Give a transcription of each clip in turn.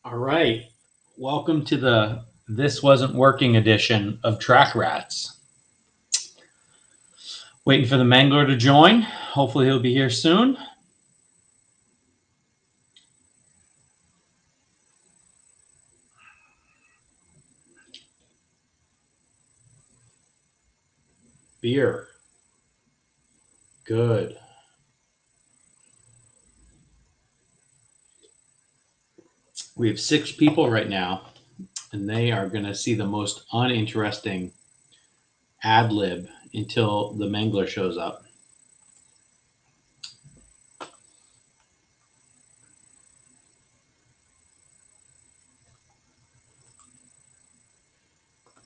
All right. Welcome to the This Wasn't Working edition of Track Rats. Waiting for the Mangler to join. Hopefully he'll be here soon. Beer. Good. We have 6 people right now, and they are going to see the most uninteresting ad lib until the Mangler shows up.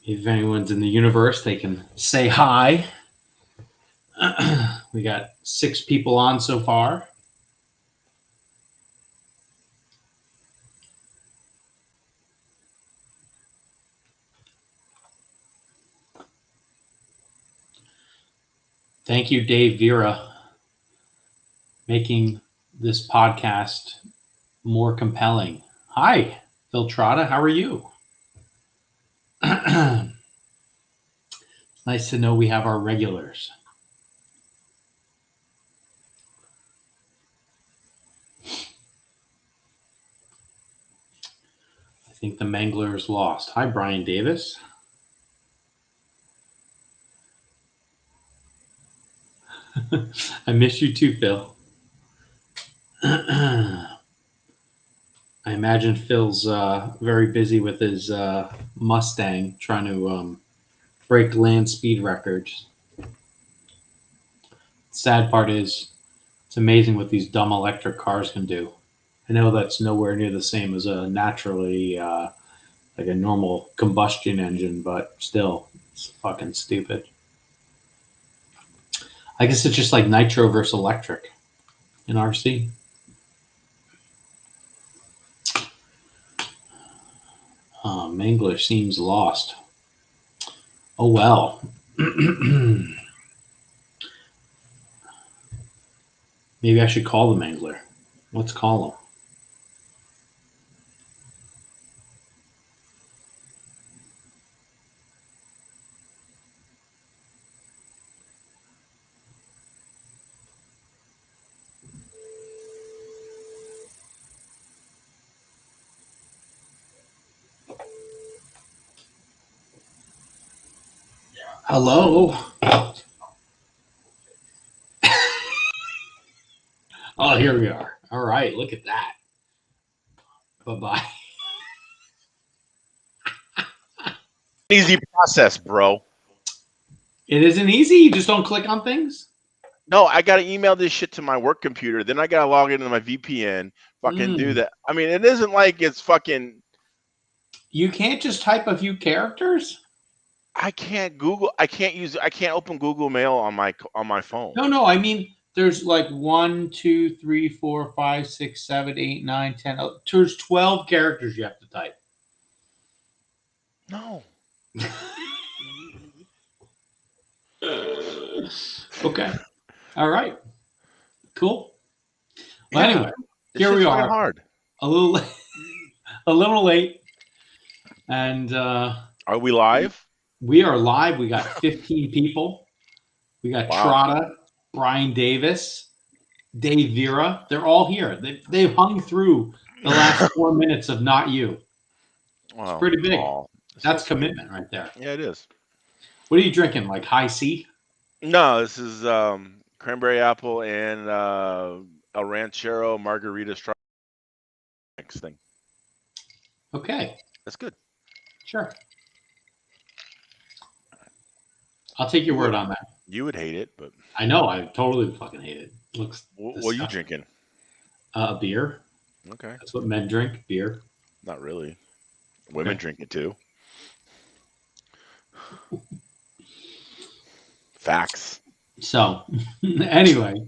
If anyone's in the universe, they can say hi. We got 6 people on so far. Thank you, Dave Vera, making this podcast more compelling. Hi, Phil Trotta. How are you? Nice to know we have our regulars. I think the Mangler is lost. Hi, Brian Davis. I miss you too, Phil. I imagine Phil's very busy with his Mustang trying to break land speed records. Sad part is it's amazing what these dumb electric cars can do. I know that's nowhere near the same as a naturally like a normal combustion engine, but still, it's fucking stupid. I guess it's just like nitro versus electric in RC. Mangler seems lost. Oh well. Maybe I should call the Mangler. Let's call him. Hello. Oh, here we are. All right, look at that. Bye-bye. Easy process, bro. It isn't easy. You just don't click on things. No, I gotta email this shit to my work computer. Then I gotta log into my VPN. Fucking do that. I mean, it isn't like it's fucking. You can't just type a few characters. I can't Google. I can't open Google Mail on my phone. No. I mean, there's like 1, 2, 3, 4, 5, 6, 7, 8, 9, 10. There's 12 characters you have to type. No. Okay. All right. Cool. Well, anyway, here we are. Hard. A little late. And are we live? We are live. We got 15 people. We got Trotta, Brian Davis, Dave Vera. They're all here. They've hung through the last 4 minutes of not you. It's pretty big. That's commitment right there. Yeah, it is. What are you drinking? Like high C? No, this is cranberry apple and El Ranchero margarita strawberry mix thing. Okay. That's good. Sure. I'll take your word on that. You would hate it, but I know. I totally fucking hate it. Looks. What are you drinking? A beer. Okay. That's what men drink. Beer. Not really. Women drink it too. Facts. So, anyway,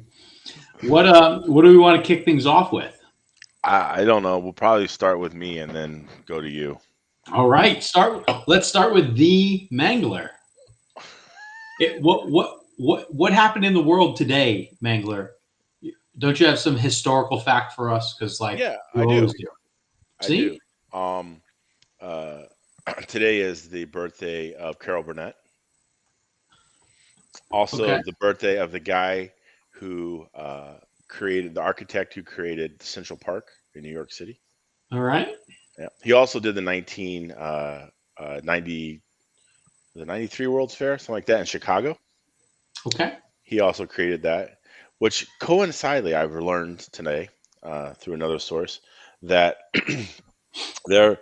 what do we want to kick things off with? I don't know. We'll probably start with me and then go to you. All right. Let's start with the Mangler. What happened in the world today, Mangler? Don't you have some historical fact for us? Because yeah, I do. See? Uh, today is the birthday of Carol Burnett. Also, Okay. the birthday of the guy who created the architect who created Central Park in New York City. All right. Yeah. He also did the 93 World's Fair, something like that in Chicago. Okay. He also created that, which coincidentally I've learned today through another source that there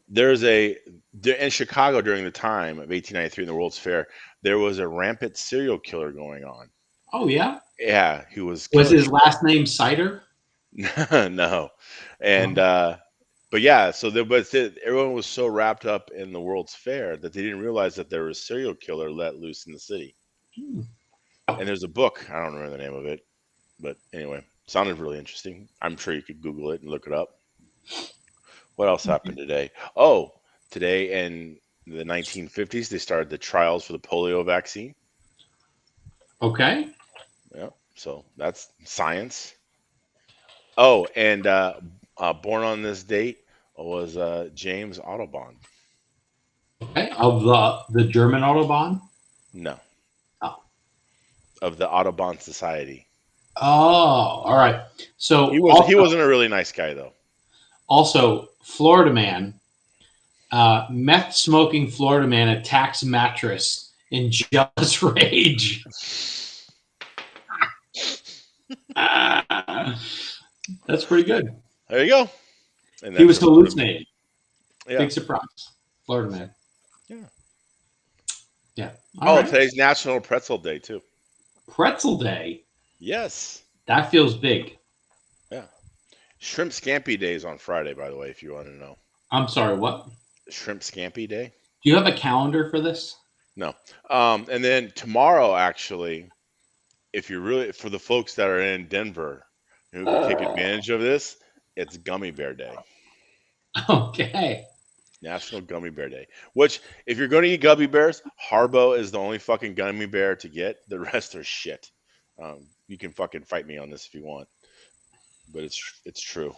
there's a in Chicago during the time of 1893 in the World's Fair, there was a rampant serial killer going on. Oh yeah. Yeah, he was Was killing his people. last name Cider? No, and Oh. but yeah, so everyone was so wrapped up in the World's Fair that they didn't realize that there was a serial killer let loose in the city. Hmm. And there's a book, I don't remember the name of it, but anyway, sounded really interesting. I'm sure you could Google it and look it up. What else happened today? Oh, today in the 1950s, they started the trials for the polio vaccine. Okay. Yeah, so that's science. Oh, and born on this date was James Audubon. Okay. Of the German Autobahn. No, Oh. of the Audubon Society. Oh. All right. He So was he also, wasn't a really nice guy though. Florida man, meth smoking Florida man attacks mattress in jealous rage. That's pretty good. There you go. And He that's was a Florida man. hallucinating. Yeah, Big surprise. Florida man. yeah. Yeah. All Oh, right. today's National Pretzel Day too. Pretzel Day. Yes. That feels big. Yeah. Shrimp Scampi Day is on Friday, by the way, if you want to know. I'm sorry, what? Shrimp Scampi Day? Do you have a calendar for this? No. And then tomorrow, actually, if you're really for the folks that are in Denver who could take advantage of this, it's Gummy Bear Day. Okay. National Gummy Bear Day. Which, if you're going to eat gummy bears, Harbo is the only fucking gummy bear to get. The rest are shit. You can fucking fight me on this if you want, but it's true.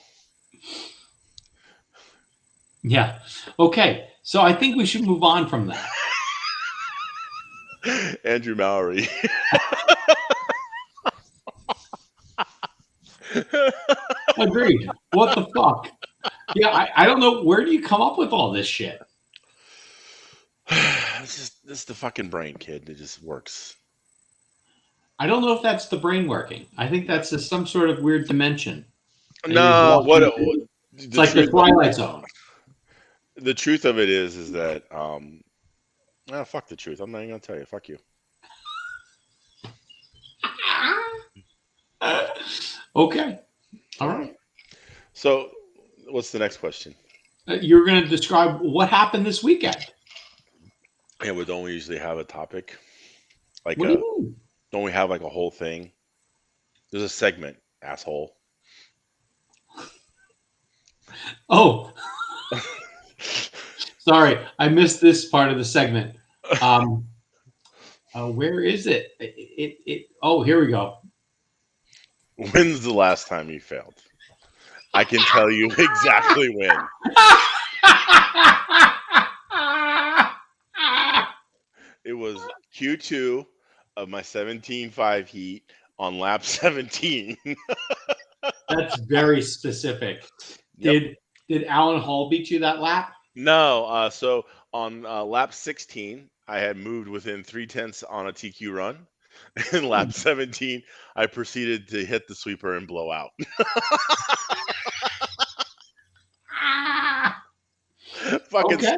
Yeah. Okay. So I think we should move on from that. Andrew Mallory. Agreed. What the fuck? Yeah, I don't know. Where do you come up with all this shit? This is the fucking brain, kid. It just works. I don't know if that's the brain working. I think that's just some sort of weird dimension. And you've No, walked into. It's the like the truth Twilight Zone. the truth of it is that fuck the truth. I'm not even gonna tell you. Fuck you. Okay. All right. So, what's the next question? You're going to describe what happened this weekend. Yeah, we don't usually have a topic. Like What do you mean? don't we have like a whole thing? There's a segment, asshole. Oh, sorry. I missed this part of the segment. Where is it? Oh, here we go. When's the last time you failed? I can tell you exactly when. It was Q2 of my 17.5 heat on lap 17. That's very specific. Yep. Did Alan Hall beat you that lap? No, so on lap 16, I had moved within 3/10 on a TQ run. In lap 17, I proceeded to hit the sweeper and blow out. Fucking Okay.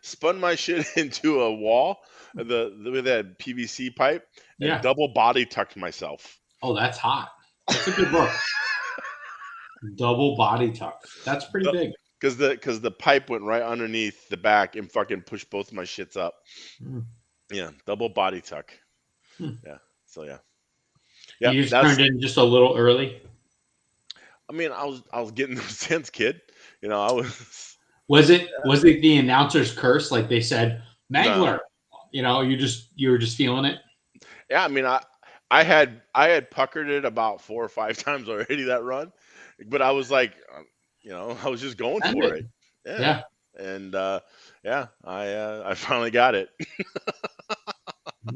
spun my shit into a wall, with that PVC pipe, and Yeah. double body tucked myself. Oh, that's hot. That's a good look. Double body tuck. That's pretty big. Because the pipe went right underneath the back and fucking pushed both my shits up. Mm. Yeah, double body tuck. Hmm. Yeah. So yeah. You just turned in just a little early. I mean, I was getting those sense, kid. You know, I was. Was it the announcer's curse? Like they said, Mangler. No. You know, you were just feeling it. Yeah, I mean, I had puckered it about 4 or 5 times already that run, but I was like, I was just going for it. Yeah. And yeah, I finally got it.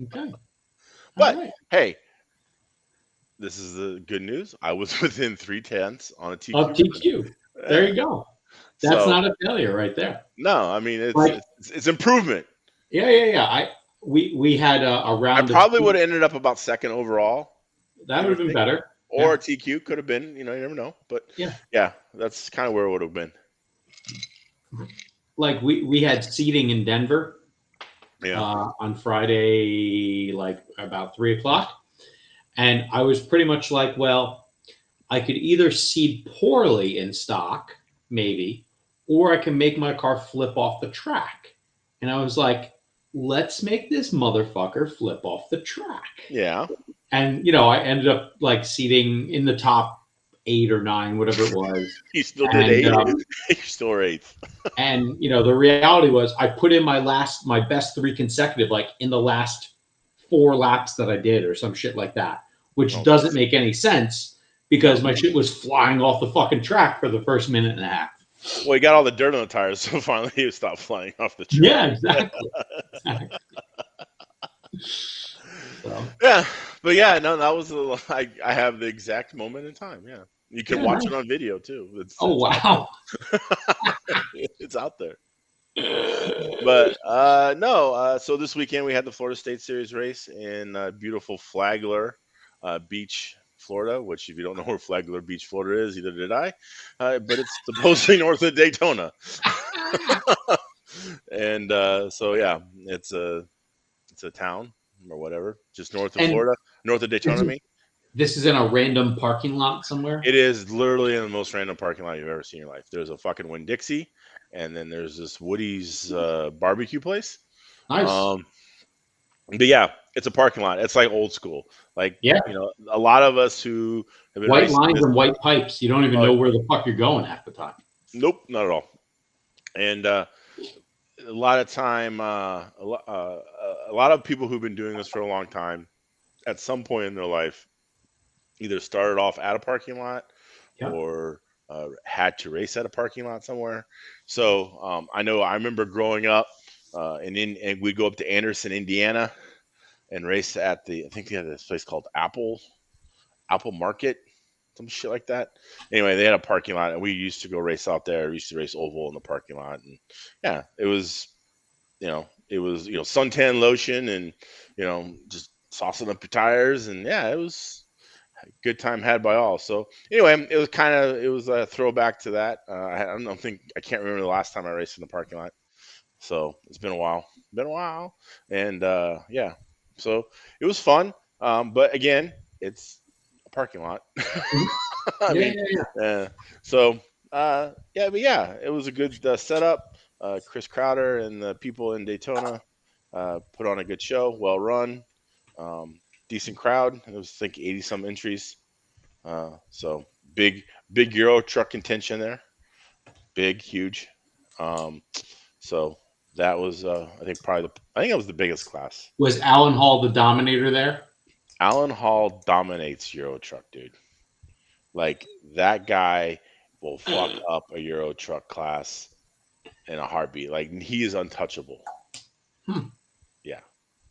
Okay. All But right. hey, this is the good news. I was within 3/10 on a Of TQ run. TQ. There Yeah. you go. That's So not a failure right there. no, I mean Like, it's improvement. yeah. We had a I round of probably would have ended up about second overall, that give would or have been take. better. Or Yeah. a TQ could have been, you never know. But Yeah. yeah, that's kind of where it would have been. Like we had seating in Denver Yeah. on Friday, like about 3 o'clock. And I was pretty much like, well, I could either seed poorly in stock, maybe, or I can make my car flip off the track. And I was like, let's make this motherfucker flip off the track. Yeah. And I ended up like seating in the top 8 or 9, whatever it was. You still did And 8. You still were 8th. and the reality was I put in my best 3 consecutive like in the last 4 laps that I did or some shit like that, which doesn't make any sense because my shit was flying off the fucking track for the first minute and a half. Well, you got all the dirt on the tires, so finally you stopped flying off the track. Yeah, exactly. So, Yeah, but yeah, no, that was I have the exact moment in time. Yeah, you can watch it on video too. It's wow. It's out there. But no, so this weekend we had the Florida State Series race in beautiful Flagler Beach, Florida. Which, if you don't know where Flagler Beach, Florida is, either did I. But it's supposedly north of Daytona. And so yeah, it's a town or whatever, just north of Florida, north of Daytona. This is in a random parking lot somewhere? It is literally in the most random parking lot you've ever seen in your life. There's a fucking Winn-Dixie, and then there's this Woody's barbecue place. Nice. But yeah, it's a parking lot. It's like old school. Like, a lot of us who have been white lines and white pipes. You don't even know where the fuck you're going half the time. Nope, not at all. And a lot of time, a lot of people who've been doing this for a long time, at some point in their life, either started off at a parking lot or had to race at a parking lot somewhere. So I remember growing up and we'd go up to Anderson, Indiana, and race at I think they had this place called Apple Market, some shit like that. Anyway, they had a parking lot, and we used to go race out there. We used to race oval in the parking lot, and yeah, it was, suntan lotion and just saucing up your tires, and yeah, it was a good time had by all. So anyway, it was a throwback to that. I can't remember the last time I raced in the parking lot. So it's been a while. And yeah, so it was fun. But again, it's a parking lot. So yeah, but yeah, it was a good setup. Chris Crowder and the people in Daytona put on a good show, well run, decent crowd. It was, I think, 80 some entries. So big Euro truck contention there, huge. So that was I think it was the biggest class. Was Alan Hall the dominator there? Alan Hall dominates Euro truck, dude. Like, that guy will fuck up a Euro truck class in a heartbeat. Like, he is untouchable. Yeah.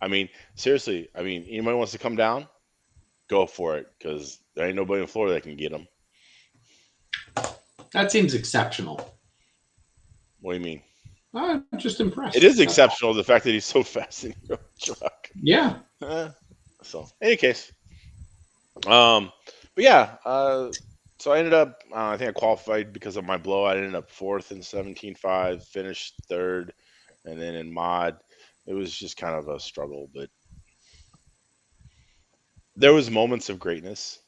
I mean, seriously, anybody wants to come down, go for it, because there ain't nobody in Florida that can get him. That seems exceptional. What do you mean? I'm just impressed. It is exceptional, the fact that he's so fast in Euro truck. Yeah. So, any case. But yeah, so I ended up, I think I qualified because of my blowout. I ended up 4th in 17.5, finished 3rd, and then in mod, it was just kind of a struggle, but there was moments of greatness.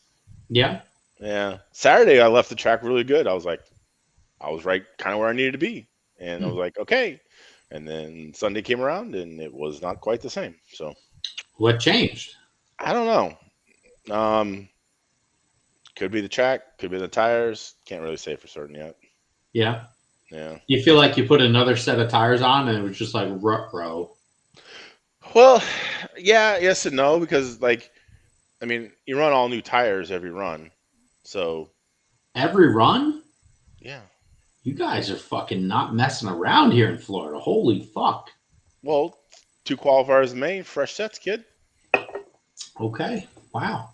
Yeah. Yeah. Saturday, I left the track really good. I was right kind of where I needed to be. And I was like, okay. And then Sunday came around, and it was not quite the same. So what changed? I don't know. Could be the track, could be the tires. Can't really say for certain yet. Yeah. Yeah. You feel like you put another set of tires on and it was just like rut-row? Well, yeah, yes and no, because you run all new tires every run. So every run? Yeah. You guys are fucking not messing around here in Florida. Holy fuck. Well, 2 qualifiers in Maine, fresh sets, kid. Okay. Wow.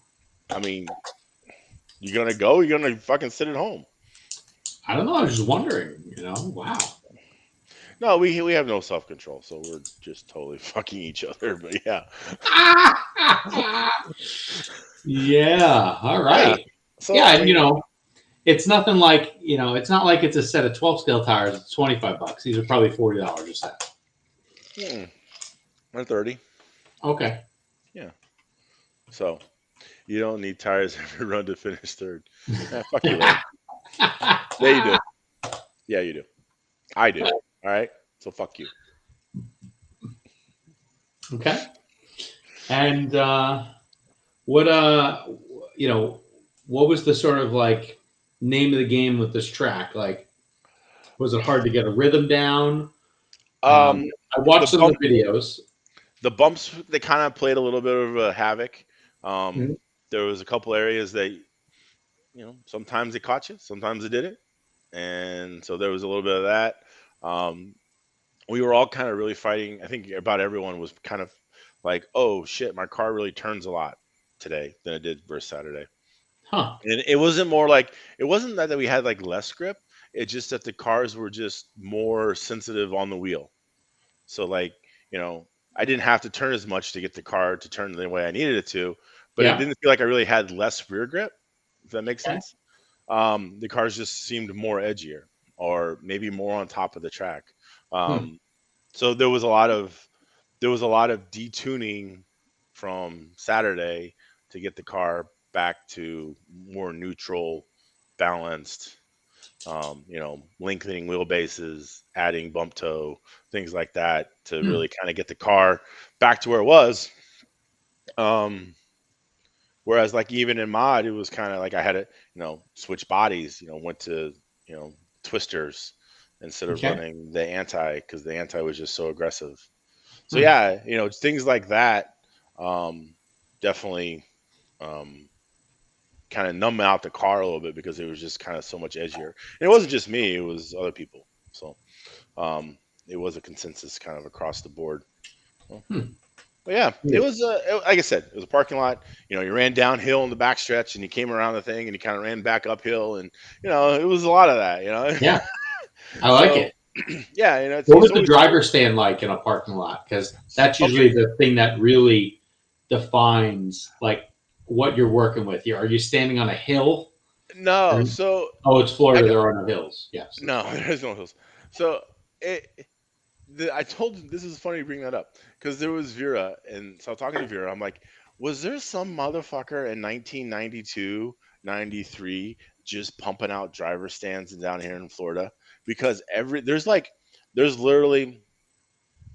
I mean, you're gonna go. You're gonna fucking sit at home. I don't know. I was just wondering. Wow. No, we have no self control, so we're just totally fucking each other. But yeah, Yeah. All yeah. right. So Yeah, I and mean, it's nothing like it's not like it's a set of 12 scale tires. It's $25. These are probably $40 a set. hmm, 130. Okay. Yeah. So you don't need tires every run to finish third. Fuck you, Lane. Yeah, you do. Yeah, you do. I do. All right. So fuck you. Okay. And what what was the sort of like name of the game with this track? Like, was it hard to get a rhythm down? Um, I the watched some of bump, the videos. the bumps, they kind of played a little bit of a havoc. Mhm. There was a couple areas that sometimes it caught you, sometimes it didn't, and so there was a little bit of that. Um, we were all kind of really fighting. I think about everyone was kind of like, "Oh shit, my car really turns a lot today than it did versus Saturday." Huh. And it wasn't more like it wasn't that we had like less grip. It's just that the cars were just more sensitive on the wheel. So like, you know, I didn't have to turn as much to get the car to turn the way I needed it to, but it Yeah. didn't feel like I really had less rear grip, if that makes Okay. sense. The cars just seemed more edgier or maybe more on top of the track. Hmm. Um, so there was a lot of detuning from Saturday to get the car back to more neutral, balanced, lengthening wheelbases, adding bump toe, things like that to Hmm. really kind of get the car back to where it was. Um, Whereas like even in mod, it was kind of like I had to, switch bodies, went to, you know, twisters instead of Okay. running the anti because the anti was just so aggressive. So Hmm. yeah, things like that definitely um, kind of numb out the car a little bit because it was just kind of so much edgier. And it wasn't just me; it was other people. So um, it was a consensus kind of across the board. Well, Hmm. but yeah, it Yeah. was like I said, it was a parking lot. You ran downhill in the backstretch and you came around the thing and you kind of ran back uphill and it was a lot of that. Yeah. I like So it. yeah, it's, What it's was the always driver stand like in a parking lot? Because that's okay. usually the thing that really defines like what you're working with. Are you standing on a hill? No, And, so oh, it's I Florida. got There are no hills. Yes, that's no, right. there's no hills. So it, I told this is funny you bring that up because there was Vera, and so I was talking to Vera. I'm like, was there some motherfucker in 1992, 93 just pumping out driver stands down here in Florida? Because there's literally,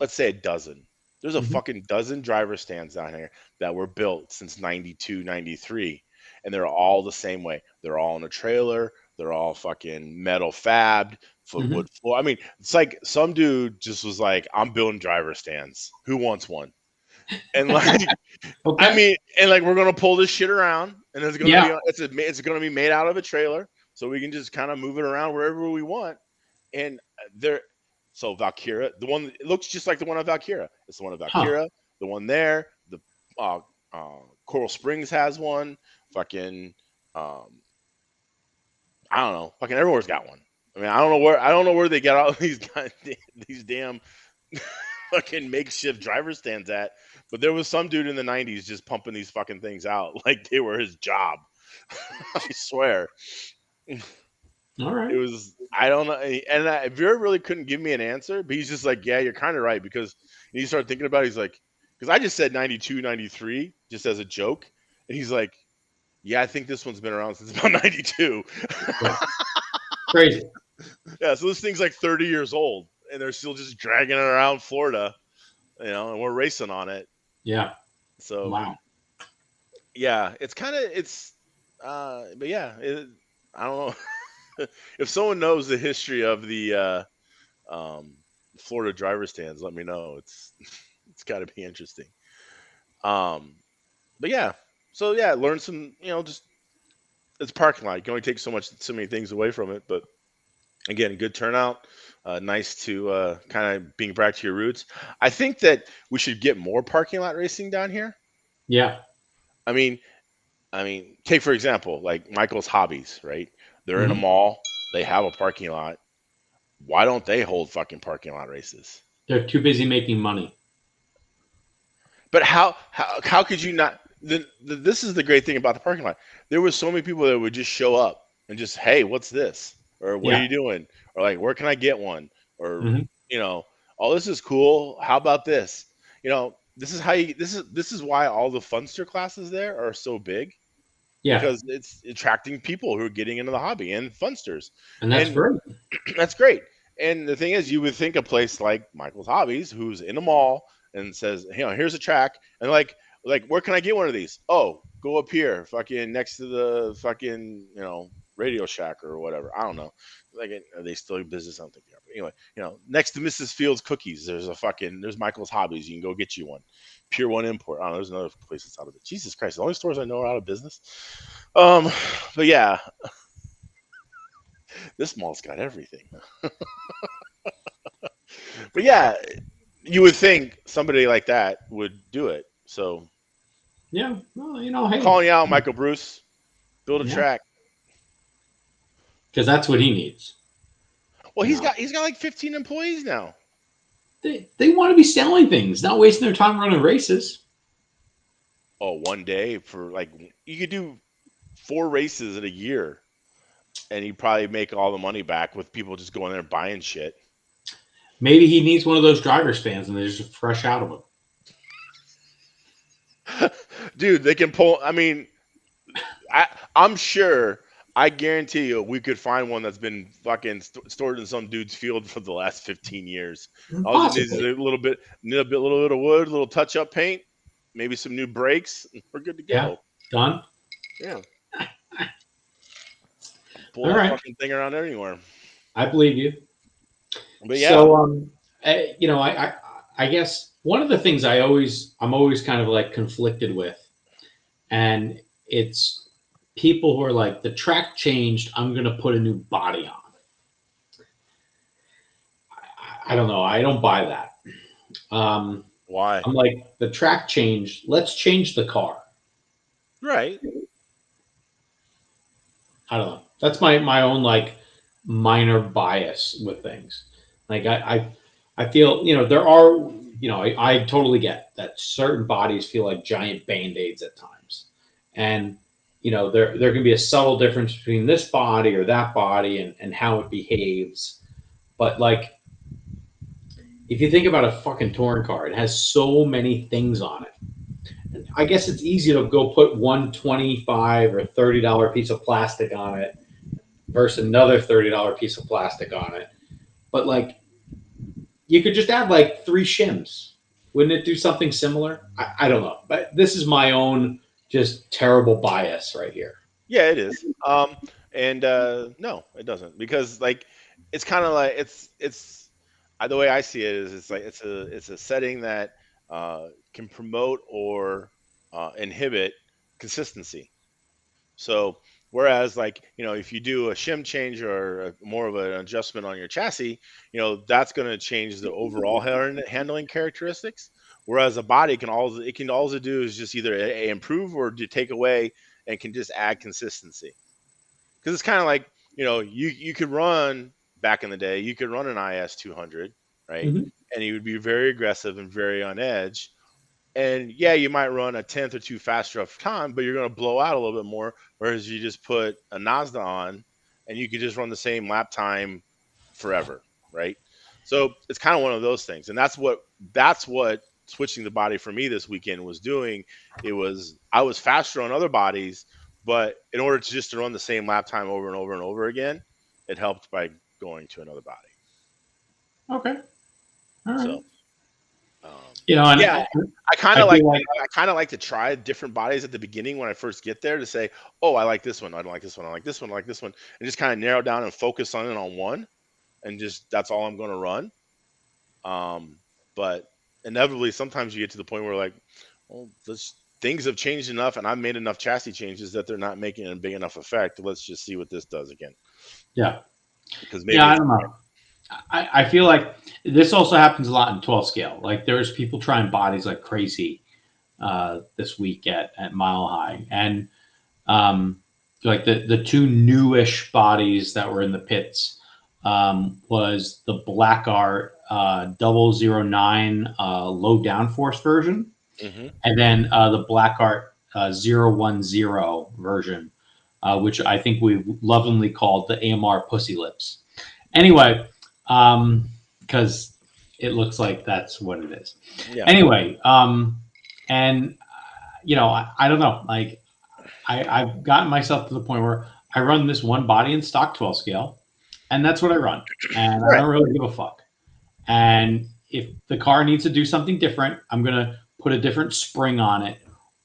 let's say a dozen. There's a Mm-hmm. fucking dozen driver stands down here that were built since 92, 93, and they're all the same way. They're all in a trailer. They're all fucking metal fabbed, for Mm-hmm. wood floor. I mean, it's like some dude just was like, "I'm building driver stands. Who wants one?" And like, I Okay. mean, and like we're gonna pull this shit around, and it's gonna be Yeah. it's gonna be made out of a trailer, so we can just kind of move it around wherever we want. And there, so Valkyra, the one it looks just like the one of Valkyra. It's the one of Huh. Valkyra, the one there. The uh, Coral Springs has one. Fucking, um, I don't know. Fucking everywhere's got one. I mean, I don't know where they get all these damn fucking makeshift driver stands at. But there was some dude in the '90s just pumping these fucking things out like they were his job. I swear. All right. It was I don't know, and Vera really couldn't give me an answer, but he's just like, yeah, you're kind of right because and he started thinking about it. He's like, because I just said 92, 93 just as a joke, and he's like, yeah, I think this one's been around since about 92. Yeah. Crazy. Yeah, so this thing's like 30 years old, and they're still just dragging it around Florida, and we're racing on it. Yeah. So Wow. yeah, but yeah, I don't know if someone knows the history of the um, Florida driver stands, let me know. It's got to be interesting. Um, but yeah, so yeah, learn some. Just it's parking lot. You can only take so many things away from it, but Again, good turnout. Nice to kind of being back to your roots. I think that we should get more parking lot racing down here. Yeah. I mean, take for example, like Michael's Hobbies, right? They're in a Hmm. mall. They have a parking lot. Why don't they hold fucking parking lot races? They're too busy making money. But how could you not? This is the great thing about the parking lot. There was so many people that would just show up and just, hey, what's this? Or what are Yeah. you doing? Or like, where can I get one? Or Hmm. you know, oh, this is cool. How about this? This is how you. This is why all the Funster classes there are so big Yeah. because it's attracting people who are getting into the hobby and Funsters, And that's and great. that's great. And the thing is, you would think a place like Michael's Hobbies, who's in a mall and says, here's a track, and like, where can I get one of these? Oh, go up here, fucking next to the fucking, Radio Shack or whatever. I don't know. Like, are they still in business? I don't think they are. But anyway, next to Mrs. Fields Cookies, there's Michael's Hobbies. You can go get you one. Pure One Import. I don't know. There's another place that's out of it. Jesus Christ, the only stores I know are out of business. But yeah, this mall's got everything. But yeah, you would think somebody like that would do it. So Yeah. Well, hey. calling you out, Michael Bruce, build a Yeah. track. Because that's what he needs. Well, You know, he's got like 15 employees now. they want to be selling things, not wasting their time running races. Oh, one day for like you could do 4 races in a year, and you probably make all the money back with people just going there and buying shit. Maybe he needs one of those driver's fans and they're just fresh out of them. Dude, they can pull. I mean, I'm sure. I guarantee you, we could find one that's been fucking stored in some dude's field for the last 15 years. All it needs is Possibly. a little bit of wood, a little touch-up paint, maybe some new brakes. We're good to Yeah. go. Done. Yeah, pull All that right. fucking thing around anywhere. I believe you. But yeah, So, I guess one of the things I'm always kind of like conflicted with, and it's people who are like, the track changed, I'm going to put a new body on. I don't know. I don't buy that. Um, why? I'm like, the track changed. Let's change the car. Right. I don't know. That's my own like minor bias with things. Like I feel there are I totally get that certain bodies feel like giant band aids at times, and there can be a subtle difference between this body or that body and how it behaves. But like if you think about a fucking touring car, it has so many things on it. I guess it's easy to go put one $25 or $30 piece of plastic on it versus another $30 piece of plastic on it. But like you could just add like 3 shims. Wouldn't it do something similar? I don't know. But this is my own just terrible bias right here. Yeah, it is. And no, it doesn't because like it's kind of like it's the way I see it is it's like it's a setting that can promote or inhibit consistency. So whereas like if you do a shim change or more of an adjustment on your chassis, that's going to change the overall handling characteristics. Whereas a body can also do is just either improve or to take away and can just add consistency. Because it's kind of like you could run back in the day, you could run an IS 200, right? Mm-hmm. And you would be very aggressive and very on edge, and yeah, you might run a tenth or two faster off time, but you're going to blow out a little bit more. Whereas you just put a Mazda on, and you could just run the same lap time forever, right? So it's kind of one of those things, and that's what switching the body for me this weekend was doing. I was faster on other bodies, but in order to run the same lap time over and over and over again, it helped by going to another body. Okay. All right. So um, And yeah, I kind I of like feel like I kind of like to try different bodies at the beginning when I first get there to say, oh, I like this one, I don't like this one, I like this one, I like this one, and just kind of narrow down and focus on one, and just that's all I'm going to run. But inevitably, sometimes you get to the point where like, well, things have changed enough, and I've made enough chassis changes that they're not making a big enough effect. Let's just see what this does again. yeah. Because maybe I don't know. I feel like this also happens a lot in 12 scale. Like there's people trying bodies like crazy this week at Mile High, and like the two newish bodies that were in the pits was the Black Art 009 low downforce version, and then the Black Art 010 version, which I think we lovingly called the AMR Pussy Lips. Anyway, because it looks like that's what it is. Yeah. Anyway, and I don't know. Like, I've gotten myself to the point where I run this one body in stock 12 scale, and that's what I run, and I don't really give a fuck. And if the car needs to do something different, I'm gonna put a different spring on it,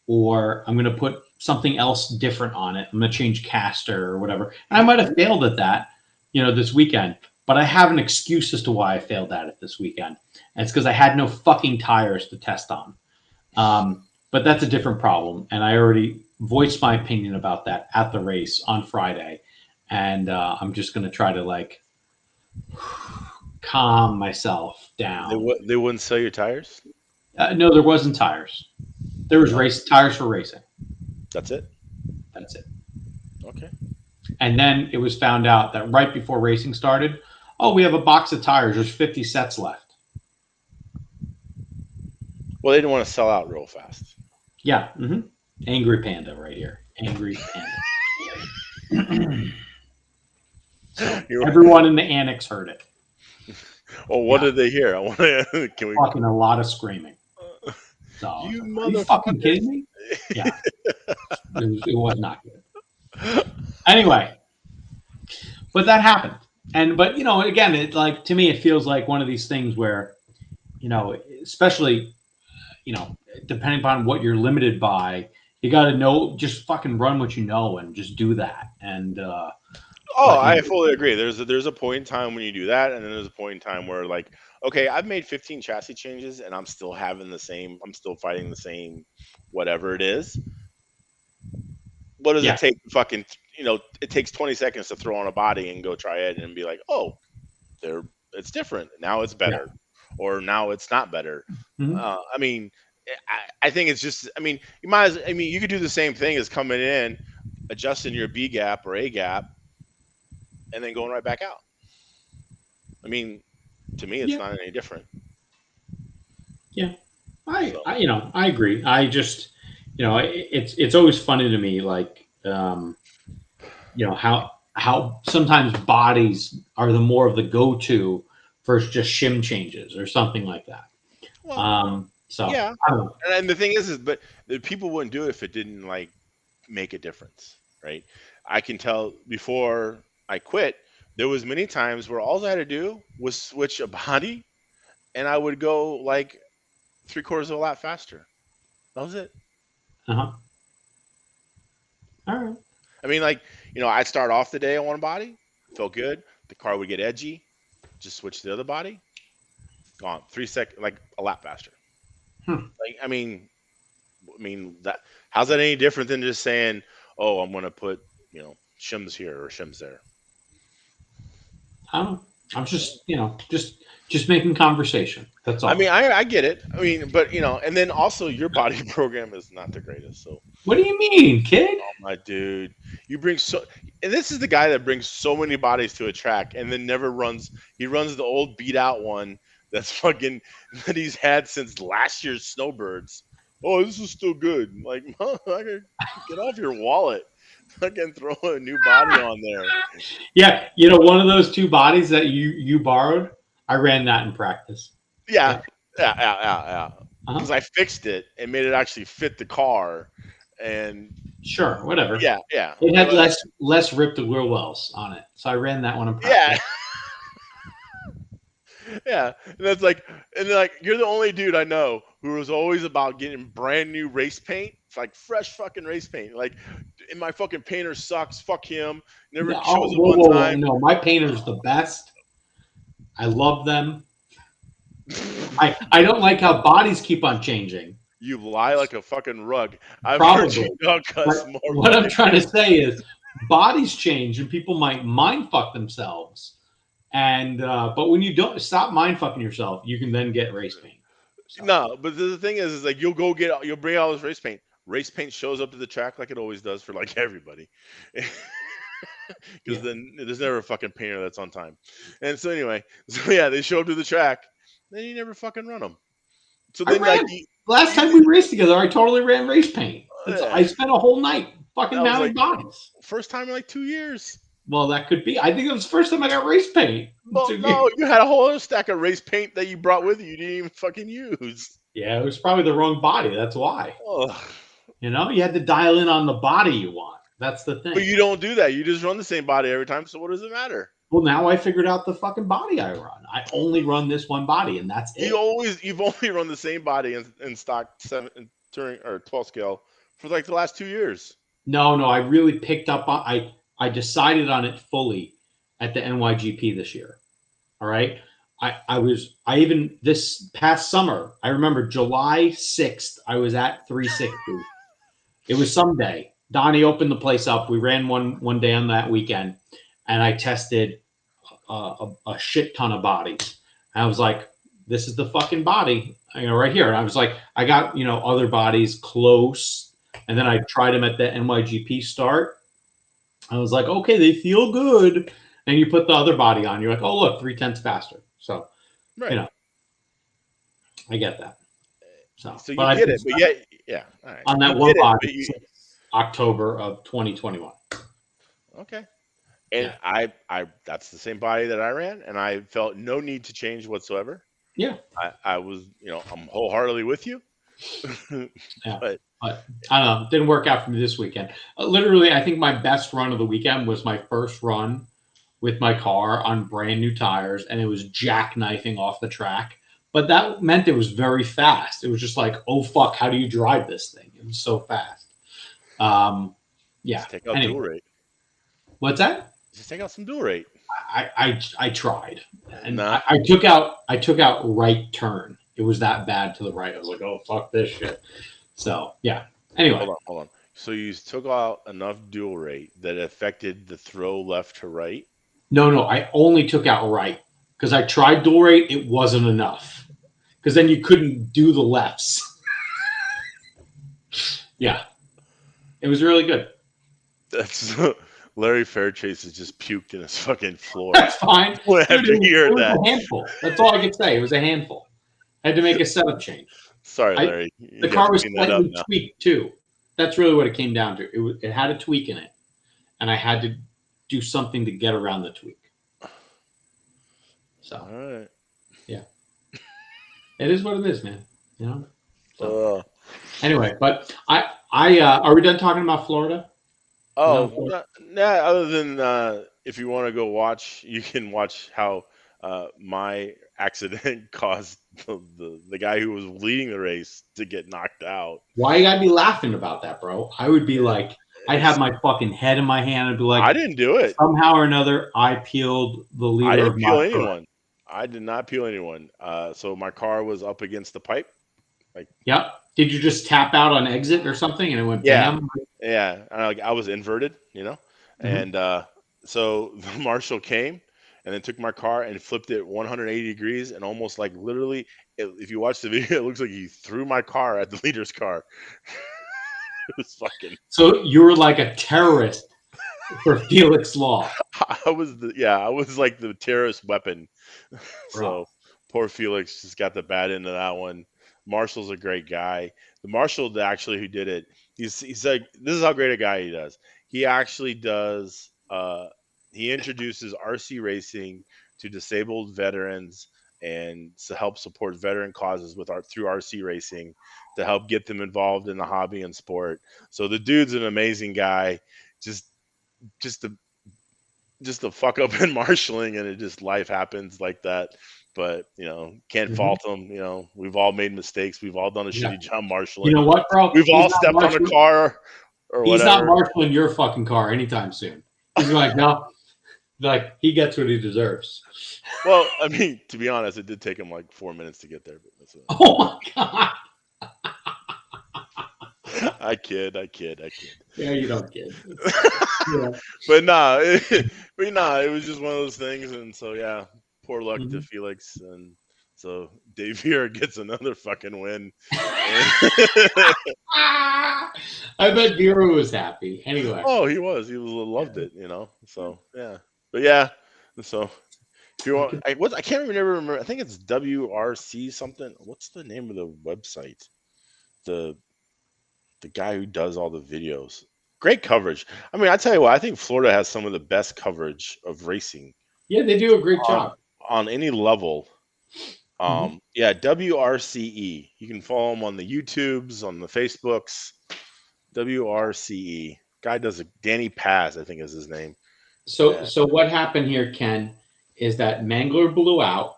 or I'm gonna put something else different on it. I'm gonna change caster or whatever. And I might have failed at that, this weekend. But I have an excuse as to why I failed at it this weekend. And it's because I had no fucking tires to test on. But that's a different problem. And I already voiced my opinion about that at the race on Friday. And I'm just going to try to calm myself down. They wouldn't sell your tires? No, there wasn't tires. There was tires for racing. That's it? That's it. Okay. And then it was found out that right before racing started, we have a box of tires. There's 50 sets left. Well, they didn't want to sell out real fast. Yeah. Mm-hmm. Angry Panda right here. Angry Panda. Everyone in the annex heard it. Well, what did they hear? Can we fucking a lot of screaming. So, are you fucking kidding me? Yeah. It was not good. Anyway, but that happened. But again, it to me, it feels like one of these things where, especially, depending upon what you're limited by, you got to know, just fucking run what you know and just do that. And I fully agree. There's a point in time when you do that, and then there's a point in time where okay, I've made 15 chassis changes and I'm still fighting the same whatever it is. What does it take? Fucking, it takes 20 seconds to throw on a body and go try it and be like, oh, it's different. Now it's better, or now it's not better. Mm-hmm. I think it's just, you could do the same thing as coming in, adjusting your B gap or A gap, and then going right back out. To me, it's not any different. Yeah, I agree. I just, it's always funny to me, how sometimes bodies are the more of the go-to versus just shim changes or something like that. Well, I don't know. And the thing is but the people wouldn't do it if it didn't make a difference, right? I can tell before I quit, there was many times where all I had to do was switch a body, and I would go 3/4 of a lap faster. That was it. All right. I'd start off the day on one body, felt good. The car would get edgy, just switch to the other body, gone 3 seconds, a lap faster. That how's that any different than just saying, oh, I'm gonna put shims here or shims there? I don't know. I'm just just making conversation. That's all. I get it. But and then also your body program is not the greatest. So what do you mean, kid? Oh, my dude, you bring and this is the guy that brings so many bodies to a track and then never runs. He runs the old beat out one that's that he's had since last year's Snowbirds. Oh, this is still good. Get off your wallet. I can throw a new body on there. Yeah, one of those two bodies that you borrowed, I ran that in practice. Yeah. Because I fixed it and made it actually fit the car, and sure, whatever. Yeah. It had less ripped wheel wells on it, so I ran that one in practice. Yeah, and that's you're the only dude I know who was always about getting brand new race paint. It's fresh fucking race paint. And my fucking painter sucks. Fuck him. Never shows it one time. No, my painter's the best. I love them. I don't like how bodies keep on changing. You lie like a fucking rug. I've Probably. heard you cuss more. What I'm trying to say is bodies change and people might mind fuck themselves. And but when you don't stop mind fucking yourself, you can then get race paint. So. No, but the thing is like you'll bring all this race paint. Race paint shows up to the track like it always does for like everybody. Because then there's never a fucking painter that's on time. And so anyway, they show up to the track, then you never fucking run them. So then last time we raced together, I totally ran race paint. I spent a whole night fucking mounting bodies. First time in like 2 years. Well, that could be. I think it was the first time I got race paint. Well, no, you had a whole other stack of race paint that you brought with you. You didn't even fucking use. Yeah, it was probably the wrong body. That's why. Ugh. You know, you had to dial in on the body you want. That's the thing. But you don't do that. You just run the same body every time. So what does it matter? Well, now I figured out the fucking body I run. I only run this one body, and that's it. You've only run the same body in stock 7 touring or 12 scale for like the last 2 years. No, I really picked up on. I decided on it fully at the NYGP this year. All right. I even this past summer, I remember July 6th, I was at 360. It was some day. Donnie opened the place up. We ran one day on that weekend, and I tested a shit ton of bodies. And I was like, this is the fucking body, right here. And I was like, I got, other bodies close. And then I tried them at the NYGP start. I was like, okay, they feel good. And you put the other body on. You're like, oh, look, 3/10 faster. So, right. I get that. So you get it. But yeah. All right. On that one body, October of 2021. Okay. And I that's the same body that I ran, and I felt no need to change whatsoever. Yeah. I was, I'm wholeheartedly with you. Yeah. But I don't know. It didn't work out for me this weekend. Literally, I think my best run of the weekend was my first run with my car on brand new tires, and it was jackknifing off the track. But that meant it was very fast. It was just like, oh, fuck, how do you drive this thing? It was so fast. Just take out dual rate. What's that? Just take out some dual rate. I tried. And I took out right turn. It was that bad to the right. I was like, oh, fuck this shit. So, yeah. Anyway. Hold on. So you took out enough dual rate that affected the throw left to right? No. I only took out right. Because I tried dual rate. It wasn't enough. Because then you couldn't do the lefts. Yeah. It was really good. That's Larry Fairchase has just puked in his fucking floor. That's fine. After hearing that. It was a handful. That's all I could say. It was a handful. I had to make a setup change. Sorry, Larry. The car was slightly tweaked too. That's really what it came down to. It had a tweak in it, and I had to do something to get around the tweak. So, all right. Yeah, it is what it is, man. So, anyway, but I are we done talking about Florida? Oh, no, other than if you want to go watch, you can watch how my accident caused the guy who was leading the race to get knocked out. Why you gotta be laughing about that, bro? I would be like, I'd have my fucking head in my hand and be like, I didn't do it. Somehow or another, I peeled the leader. I didn't peel anyone. I did not peel anyone. So my car was up against the pipe. Yep. Did you just tap out on exit or something and it went bam? Yeah. I was inverted, mm-hmm. And so the marshal came and then took my car and flipped it 180 degrees and almost like literally, if you watch the video, it looks like he threw my car at the leader's car. It was fucking. So you were like a terrorist for Felix Law. I was like the terrorist weapon. So poor Felix just got the bad end of that one. Marshall's a great guy. The marshal actually who did it, he's like, this is how great a guy he does. He actually does. He introduces RC racing to disabled veterans and to help support veteran causes through RC racing to help get them involved in the hobby and sport. So the dude's an amazing guy. Just to fuck up in marshalling, and it just life happens like that. But can't fault him. We've all made mistakes. We've all done a shitty job marshalling. You know what, bro? We've all stepped on a car or whatever. He's not marshalling your fucking car anytime soon. He's like, no, like he gets what he deserves. Well, I mean, to be honest, it did take him like 4 minutes to get there. But oh my god! I kid. Yeah, you don't kid. Yeah. But nah, it was just one of those things, and so yeah, poor luck to Mhm. Felix, and so Dave Vera gets another fucking win. I bet Vera was happy. Anyway. Oh, he loved it, So yeah, but yeah, so if you want, I can't remember. I think it's WRC something. What's the name of the website? The the guy who does all the videos. Great coverage. I mean, I tell you what, I think Florida has some of the best coverage of racing Yeah, they do a great on job. on any level. Mhm. Yeah, WRCE. You can follow him on the YouTubes, on the Facebooks. WRCE. Guy does it. Danny Paz, I think is his name. So what happened here, Ken, is that Mangler blew out.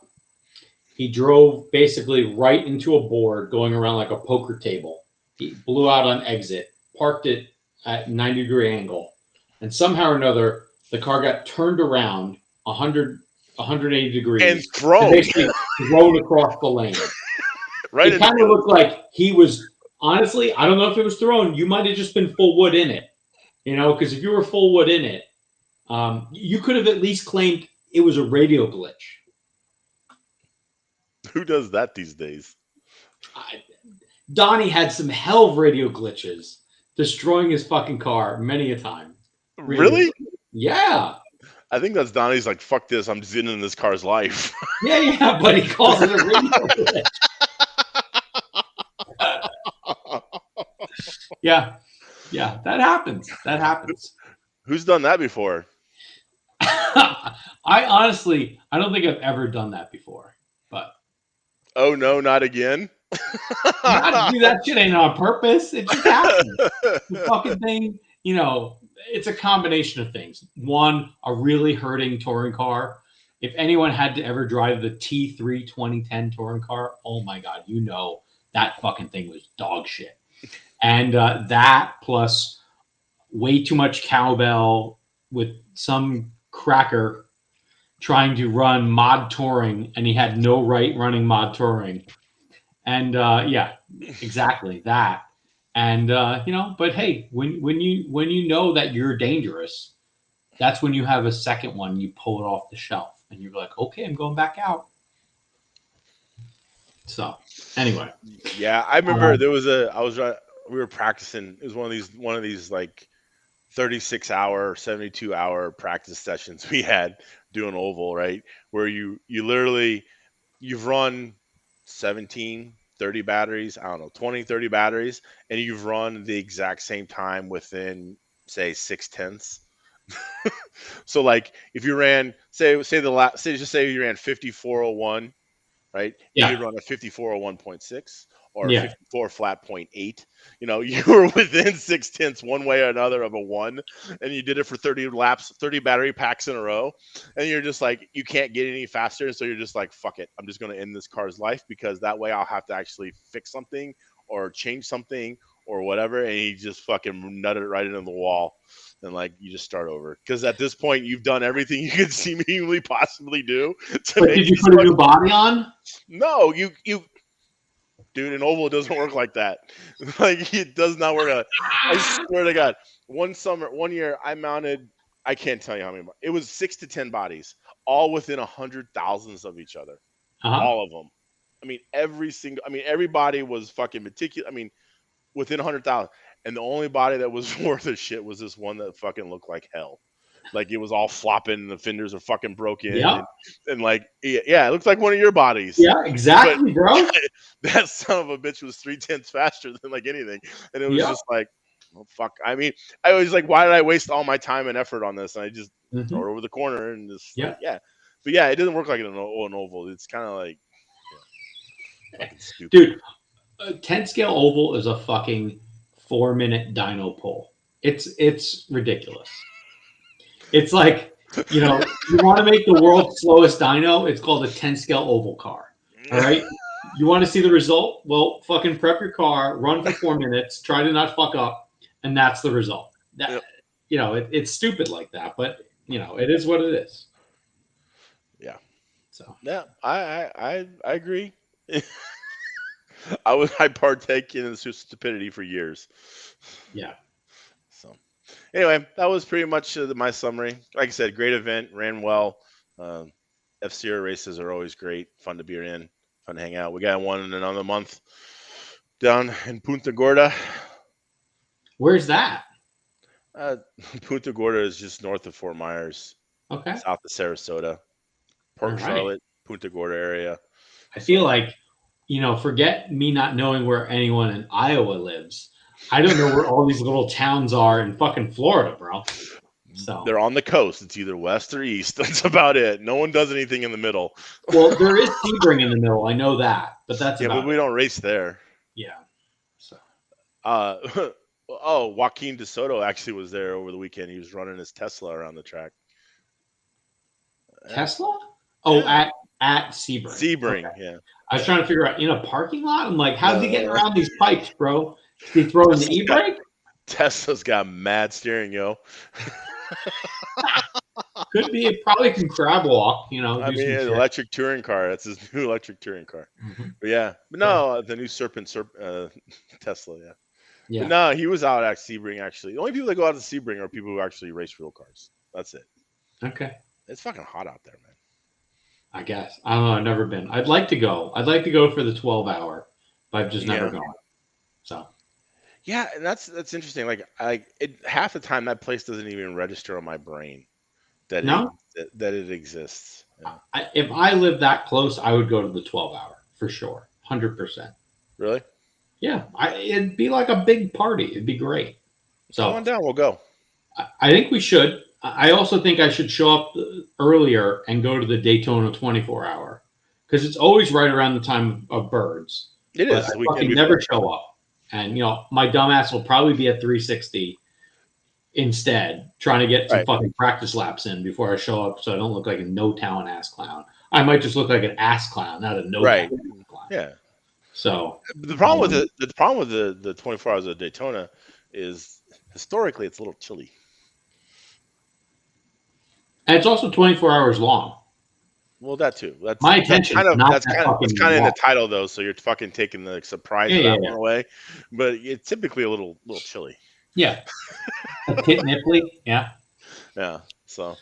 He drove basically right into a board going around like a poker table. He blew out on exit, parked it at 90-degree angle, and somehow or another the car got turned around 180 And degrees and thrown basically thrown across the lane. right It into kind of looked like he was, honestly, I don't know if it was thrown. You might have just been full wood in it, because if you were full wood in it, you could have at least claimed it was a radio glitch. who does that these days? Donnie had some hell of radio glitches, destroying his fucking car many a time. Really? Yeah. I think that's Donnie's like, fuck this, I'm just in this car's life. Yeah, but he calls it a radio glitch. Yeah, that happens. Who's done that before? I honestly, I don't think I've ever done that before. But oh no, not again. dude, that shit ain't on purpose. It just happens. The fucking thing, it's a combination of things. One, a really hurting touring car. If anyone had to ever drive the T3 2010 touring car, oh my God, that fucking thing was dog shit. And that plus way too much cowbell with some cracker trying to run mod touring, and he had no right running mod touring. And yeah, exactly that. And but hey, when you know that you're dangerous, that's when you have a second one. You pull it off the shelf, and you're like, okay, I'm going back out. So anyway, yeah, I remember we were practicing. It was one of these like 36-hour, 72-hour practice sessions we had doing oval, right? Where you've run 17, 30 batteries, I don't know, 20, 30 batteries, and you've run the exact same time within, say, 6/10. So like if you ran, just say you ran 5401, right? yeah, And you run a 5401.6 or yeah, 54 flat 0.8. You were within 6/10 one way or another of a one, and you did it for 30 laps, 30 battery packs in a row, and you're just like, you can't get any faster, and so you're just like, fuck it, I'm just going to end this car's life because that way I'll have to actually fix something or change something or whatever, and he just fucking nutted it right into the wall. And like you just start over because at this point you've done everything you could seemingly possibly do to but make. did you put a new body on? No, you dude, an oval doesn't work like that. Like it does not work. I swear to God, one year I mounted, I can't tell you how many. It was 6 to 10 bodies, all within 100,000ths of each other. Uh-huh. All of them. I mean, every body was fucking meticulous. I mean, within 100,000. And the only body that was worth a shit was this one that fucking looked like hell. Like it was all flopping, and the fenders are fucking broken, Yeah, and like it looks like one of your bodies. yeah, exactly, bro. That son of a bitch was 3/10 faster than like anything, and it was just like, oh fuck. I mean, I was like, why did I waste all my time and effort on this? And I just throw it over the corner and just but yeah, it doesn't work like an oval. It's kind of like fucking stupid. Dude, a 10 scale oval is a fucking 4-minute dyno pull. It's ridiculous. It's like, you want to make the world's slowest dyno, it's called a 10 scale oval car. All right? You want to see the result? Well, fucking prep your car, run for 4 minutes, try to not fuck up, and that's the result. That, it's stupid like that, but it is what it is. Yeah. So yeah, I agree. I partake in the stupidity for years. Yeah. So anyway, that was pretty much my summary. Like I said, great event, ran well. F-Zero races are always great, fun to be in, fun to hang out. We got one in another month down in Punta Gorda. Where's that? Uh, Punta Gorda is just north of Fort Myers, Okay. south of Sarasota, All Port right. Charlotte, Punta Gorda area. I feel like, forget me not knowing where anyone in Iowa lives. I don't know where all these little towns are in fucking Florida, bro. So they're on the coast. It's either west or east. That's about it. No one does anything in the middle. well, there is Sebring in the middle. I know that, but that's Yeah, about but we it. don't race there. Yeah. So Joaquin DeSoto actually was there over the weekend. He was running his Tesla around the track. Tesla? Oh, Yeah. at Sebring. Sebring, Okay. yeah. I was trying to figure out in a parking lot. I'm like, how's he getting around these pipes, bro? Is he throwing the e-brake? Tesla's got mad steering, yo. Could be. It probably can crab walk. I do mean, some an shit. electric touring car. That's his new electric touring car. Mhm. But yeah, but no, the new Tesla. Yeah. Yeah. But no, he was out at Sebring actually. The only people that go out to Sebring are people who actually race real cars. That's it. Okay. It's fucking hot out there, man. I guess. I don't know. I've never been. I'd like to go. I'd like to go for the 12-hour, but I've just never gone. So. Yeah, and that's interesting. Like half the time that place doesn't even register on my brain that it exists. Yeah. If I lived that close, I would go to the 12-hour for sure, 100%. Really? Yeah, it'd be like a big party. It'd be great. So come on down, we'll go. I think we should. I also think I should show up earlier and go to the Daytona 24-hour because it's always right around the time of birds. It is. I fucking never show up. And, my dumbass will probably be at 360 instead, trying to get some fucking practice laps in before I show up so I don't look like a no-talent ass clown. I might just look like an ass clown, not a no-talent clown. Yeah. So the problem with the 24 hours of Daytona is historically it's a little chilly. And it's also 24 hours long. Well, that too. That's my attention. That's kind of in the title though, so you're fucking taking the surprise of that one away. But it's typically a little chilly. Yeah. A bit nipply. Yeah. Yeah. So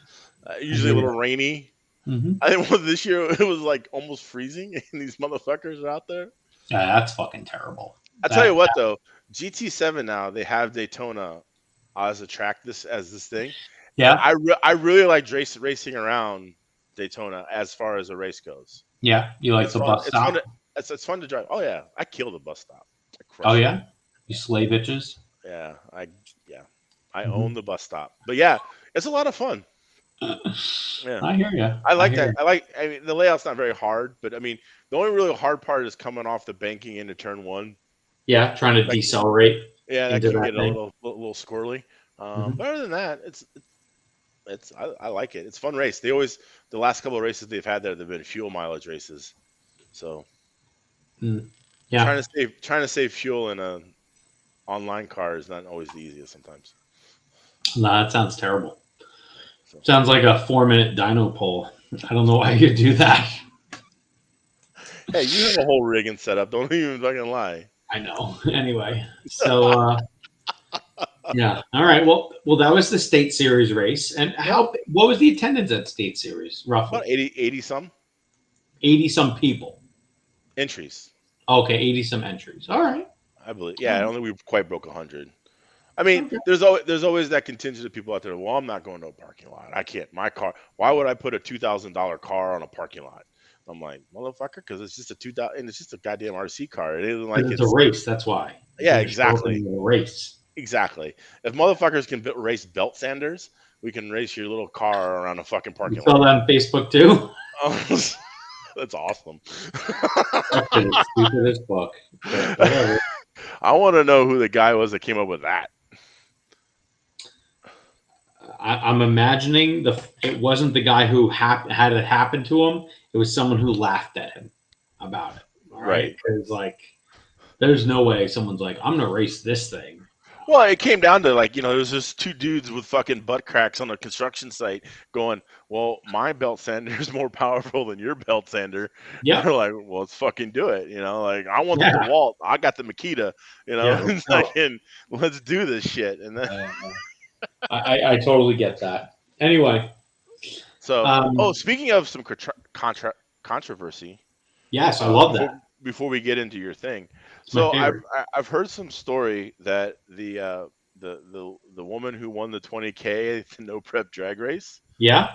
usually a little rainy. Mm-hmm. I think this year it was like almost freezing, and these motherfuckers are out there. Yeah, that's fucking terrible. I tell you what though, GT7 now they have Daytona as a track this thing. Yeah. I really like racing around Daytona as far as a race goes. Yeah, you like the bus stop? It's fun to drive. Oh yeah, I kill the bus stop. Oh yeah, you slay bitches. Yeah, I own the bus stop. But yeah, it's a lot of fun. Yeah, I hear you. I like that. I mean, the layout's not very hard, but I mean, the only really hard part is coming off the banking into turn one. Yeah, trying to decelerate. Yeah, that can get a little squirrely. But other than that, I like it. It's a fun race. The last couple of races they've had there, they've been fuel mileage races. So yeah, trying to save fuel in a online car is not always the easiest sometimes. No, that sounds terrible. Sounds like a 4-minute dyno pull. I don't know why you do that. Hey, you have a whole rig and setup. Don't even fucking lie. I know. Anyway, so yeah. All right. Well, that was the State Series race. And what was the attendance at State Series, roughly? About 80 some. 80 some people. Entries. Okay, 80 some entries. All right. I believe. Yeah, I don't think we quite broke 100. I mean, there's always that contingent of people out there. Well, I'm not going to a parking lot. I can't. My car. Why would I put a $2,000 car on a parking lot? I'm like, motherfucker, because it's just a $2,000 and it's just a goddamn RC car. It isn't like it's a race. That's why. Yeah, exactly. A race. Exactly. If motherfuckers can race belt sanders, we can race your little car around a fucking parking lot. You saw that on Facebook too? That's awesome. That's the stupidest book. I want to know who the guy was that came up with that. I'm imagining it wasn't the guy who had it happen to him. It was someone who laughed at him about it. Right. Because there's no way someone's like, I'm going to race this thing. Well, it came down to like, there was just two dudes with fucking butt cracks on a construction site going, well, my belt sander is more powerful than your belt sander. And Yep. they're like, well, let's fucking do it. Like, I want the Yeah. DeWalt. I got the Makita, Yeah. it's like, and let's do this shit. And then, I totally get that. Anyway. so, speaking of some controversy. Yes, I love that. Before we get into your thing, It's my so favorite. I've heard some story that the woman who won the 20K at the No Prep Drag Race, Yeah,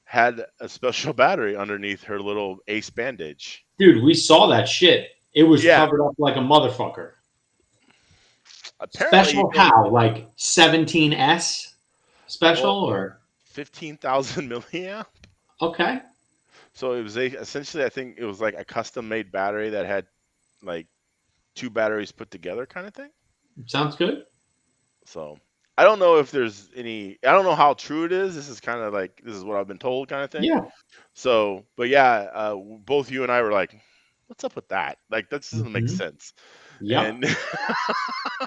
had a special battery underneath her little ace bandage. dude, we saw that shit. It was Yeah. covered up like a motherfucker. Apparently, Special how? Like 17S special or 15,000 milliamp. okay. So it was essentially, I think it was like a custom made battery that had like two batteries put together, kind of thing. Sounds good. So I don't know if there's any. I don't know how true it is. This is kind of like, this is what I've been told, kind of thing. Yeah. So, but yeah, both you and I were like, "What's up with that? Like, that doesn't make sense." Yeah. And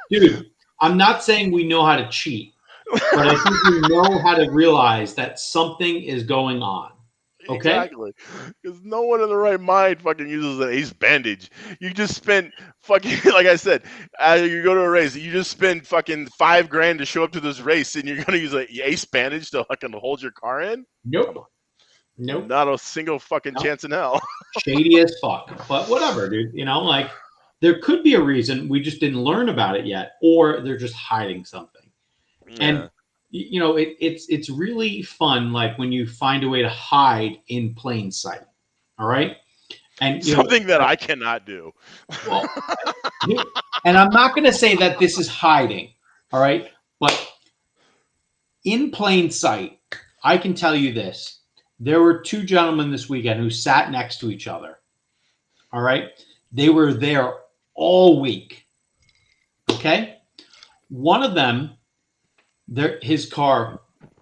dude, I'm not saying we know how to cheat, but I think we know how to realize that something is going on. Okay. Exactly, because no one in the right mind fucking uses an ace bandage. You just spent fucking, like I said, you go to a race, you just spend fucking $5,000 to show up to this race, and you're gonna use an ace bandage to fucking hold your car in? Nope. Nope. Not a single fucking chance in hell. Shady as fuck. But whatever, dude. Like there could be a reason we just didn't learn about it yet, or they're just hiding something. Yeah. And it's really fun, like when you find a way to hide in plain sight. All right. And something that I cannot do. Well, and I'm not going to say that this is hiding. All right. But in plain sight, I can tell you this. There were two gentlemen this weekend who sat next to each other. All right. They were there all week. Okay. One of them, his car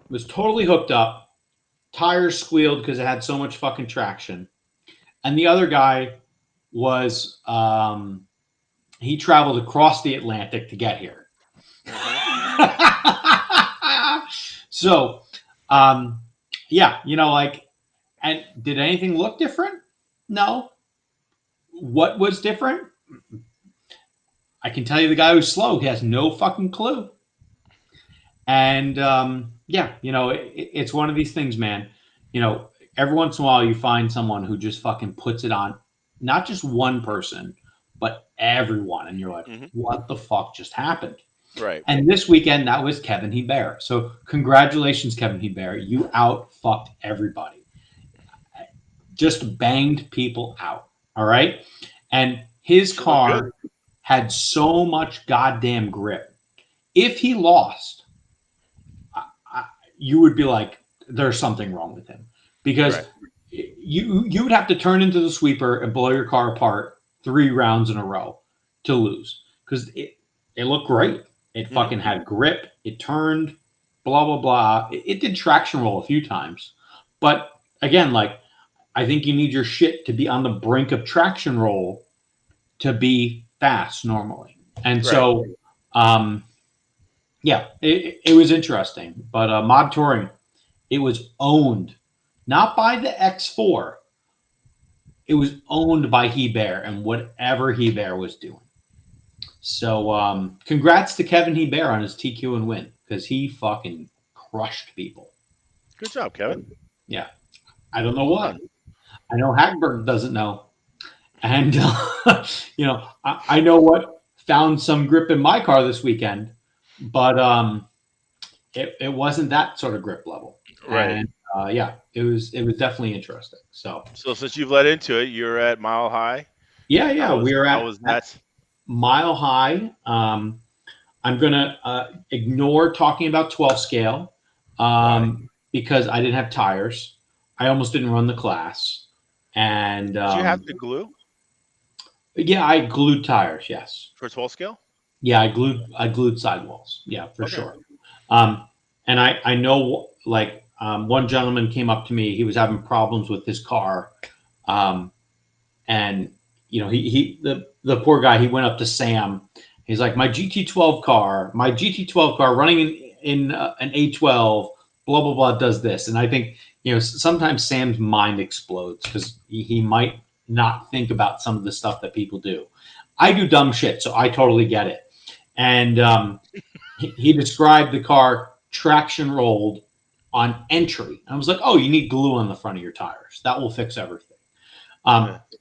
was totally hooked up. Tires squealed because it had so much fucking traction. And the other guy was, he traveled across the Atlantic to get here. So, yeah, and did anything look different? No. What was different? I can tell you the guy who's slow, he has no fucking clue. And yeah, it's one of these things, man. Every once in a while you find someone who just fucking puts it on, not just one person, but everyone. And you're like, what the fuck just happened? Right. And this weekend, that was Kevin Hebert. So congratulations, Kevin Hebert. You out-fucked everybody. Just banged people out. All right? And his car had so much goddamn grip. If he lost, you would be like, there's something wrong with him. Because you would have to turn into the sweeper and blow your car apart 3 rounds in a row to lose. Because it looked great. It fucking had grip. It turned, blah, blah, blah. It did traction roll a few times. But again, I think you need your shit to be on the brink of traction roll to be fast normally. And so, yeah, it was interesting. But Mod Touring, it was owned, not by the X4. It was owned by Hebert and whatever Hebert was doing. So congrats to Kevin Hebert on his TQ and win, because he fucking crushed people. Good job, Kevin. Yeah. I don't know what. I know Hagberg doesn't know. And, I know what found some grip in my car this weekend, but it wasn't that sort of grip level. Right. And, yeah, it was definitely interesting. So since you've led into it, you're at Mile High. Yeah. We were at Mile High. I'm going to ignore talking about 12 scale because I didn't have tires. I almost didn't run the class. And did you have to glue? Yeah, I glued tires, yes. For 12 scale? Yeah, I glued sidewalls. Yeah, for sure. And I know, one gentleman came up to me. He was having problems with his car. And, the poor guy, he went up to Sam He's like, my GT12 car running in an A12, blah, blah, blah, does this. And I think, sometimes Sam's mind explodes because he might not think about some of the stuff that people do. I do dumb shit, so I totally get it. And he described the car traction rolled on entry. And I was like, oh, you need glue on the front of your tires. That will fix everything.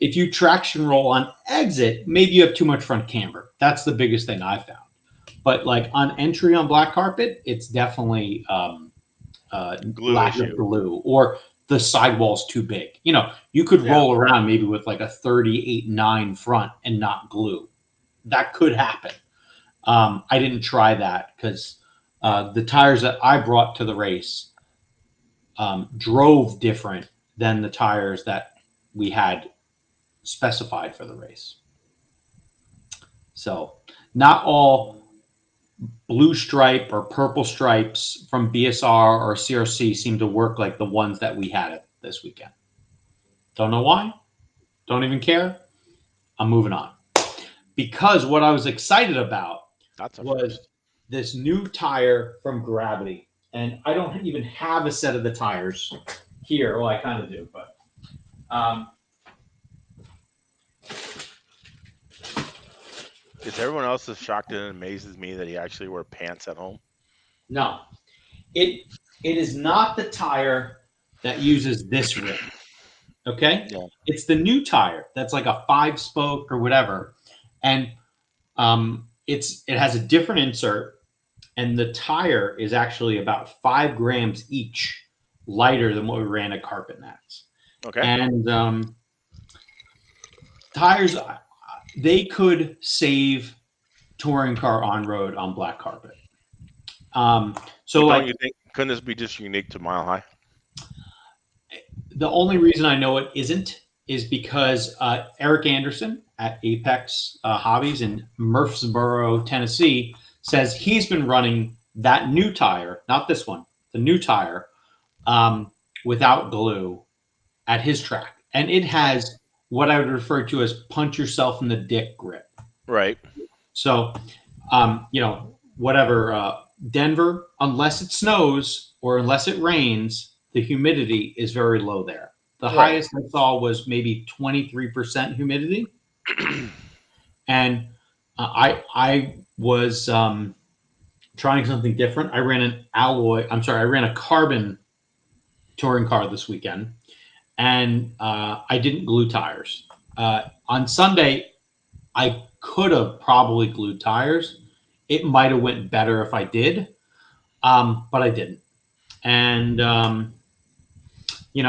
If you traction roll on exit, maybe you have too much front camber. That's the biggest thing I found. But like on entry on black carpet, it's definitely lack of glue, or the sidewall's too big. You could roll around maybe with like a 38.9 front and not glue. That could happen. I didn't try that because the tires that I brought to the race drove different than the tires that we had specified for the race. So not all blue stripe or purple stripes from BSR or CRC seem to work like the ones that we had this weekend. Don't know why. Don't even care. I'm moving on. Because what I was excited about was this new tire from Gravity. And I don't even have a set of the tires here. Well, I kind of do, but is everyone else as shocked and amazes me that he actually wore pants at home? No. It is not the tire that uses this rim. Okay? Yeah. It's the new tire that's like a 5-spoke or whatever. And it has a different insert, and the tire is actually about 5 grams each lighter than what we ran at Carpet Nats. Okay. And tires, they could save touring car on road on black carpet. So don't you think, couldn't this be just unique to Mile High? The only reason I know it isn't is because Eric Anderson at Apex Hobbies in Murfreesboro, Tennessee, says he's been running that new tire, not this one, the new tire, without glue at his track. And it has what I would refer to as punch yourself in the dick grip. Right. So, whatever, Denver, unless it snows or unless it rains, the humidity is very low there. The highest I saw was maybe 23% humidity. And I was trying something different. I ran a carbon touring car this weekend, and I didn't glue tires. On Sunday, I could have probably glued tires. It might have went better if I did, but I didn't. And,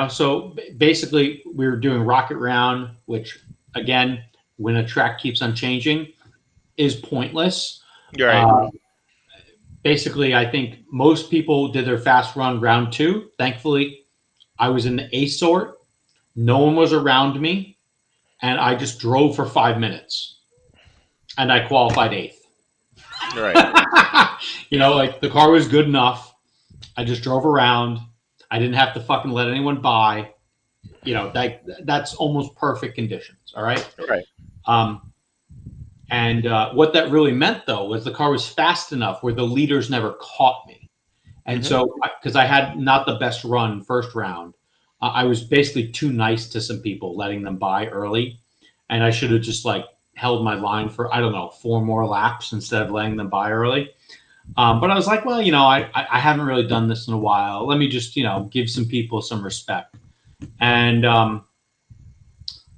so basically we were doing Rocket Round, which, again, when a track keeps on changing, is pointless. You're right. Basically, I think most people did their fast run round 2. Thankfully, I was in the A sort. No one was around me, and I just drove for 5 minutes, and I qualified 8th. Right. The car was good enough. I just drove around. I didn't have to fucking let anyone by. That's almost perfect conditions. All right. Right. And what that really meant, though, was the car was fast enough where the leaders never caught me. And so, because I had not the best run first round, I was basically too nice to some people, letting them by early. And I should have just held my line for, 4 more laps instead of letting them by early. But I was like, well, I haven't really done this in a while. Let me just, give some people some respect. And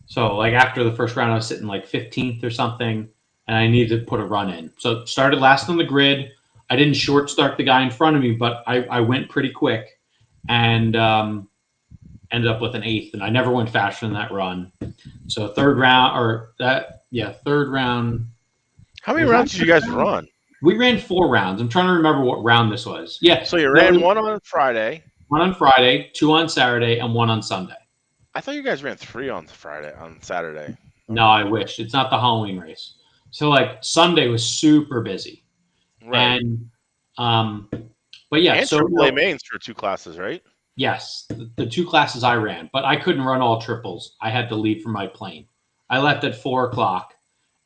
so after the first round, I was sitting 15th or something, and I needed to put a run in. So started last on the grid. I didn't short start the guy in front of me, but I went pretty quick and ended up with an 8th, and I never went faster than that run. So third round. How many rounds did you guys run? We ran 4 rounds. I'm trying to remember what round this was. Yeah. So you ran one on Friday. 1 on Friday, 2 on Saturday, and 1 on Sunday. I thought you guys ran 3 on Saturday. No, I wish. It's not the Halloween race. So Sunday was super busy. Right. And but yeah, and AAA mains for 2 classes, right? Yes, the 2 classes I ran, but I couldn't run all triples. I had to leave for my plane. I left at 4:00,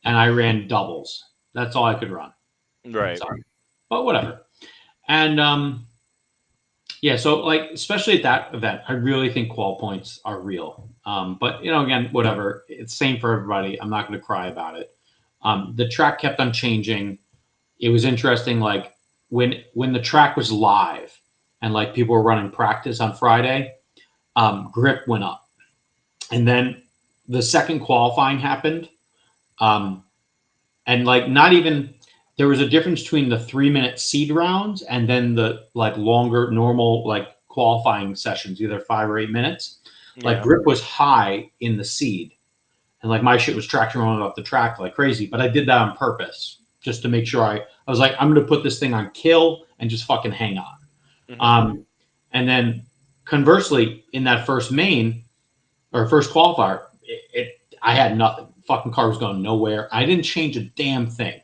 and I ran doubles. That's all I could run. Right. Sorry. But whatever. And yeah, so like especially at that event, I really think qual points are real. But again, whatever. It's same for everybody. I'm not going to cry about it. The track kept on changing. It was interesting, like when the track was live and like people were running practice on Friday, grip went up. And then the second qualifying happened. And like not even there was a difference between the 3-minute seed rounds and then the like longer normal like qualifying sessions, either 5 or 8 minutes. Like grip was high in the seed. And like my shit was traction rolling off the track like crazy. But I did that on purpose just to make sure I was like, I'm gonna put this thing on kill and just fucking hang on. Mm-hmm. And then conversely, in that first main or first qualifier, I had nothing. Fucking car was going nowhere. I didn't change a damn thing.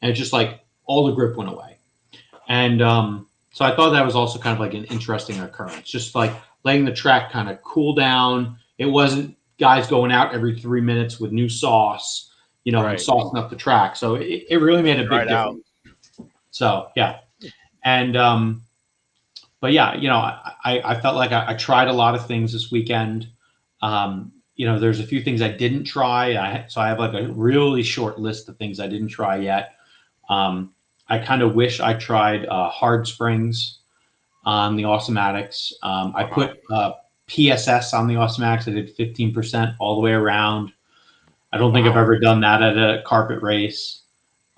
And it's just like all the grip went away. And so I thought that was also kind of like an interesting occurrence, just like letting the track kind of cool down. It wasn't guys going out every 3 minutes with new sauce, and saucing up the track. So it really made a big difference. So, yeah. And, but yeah, I felt like I tried a lot of things this weekend. There's a few things I didn't try. So I have like a really short list of things I didn't try yet. I kind of wish I tried hard springs on the Awesomatics. I put PSS on the Awesomatics. I did 15% all the way around. I don't think I've ever done that at a carpet race.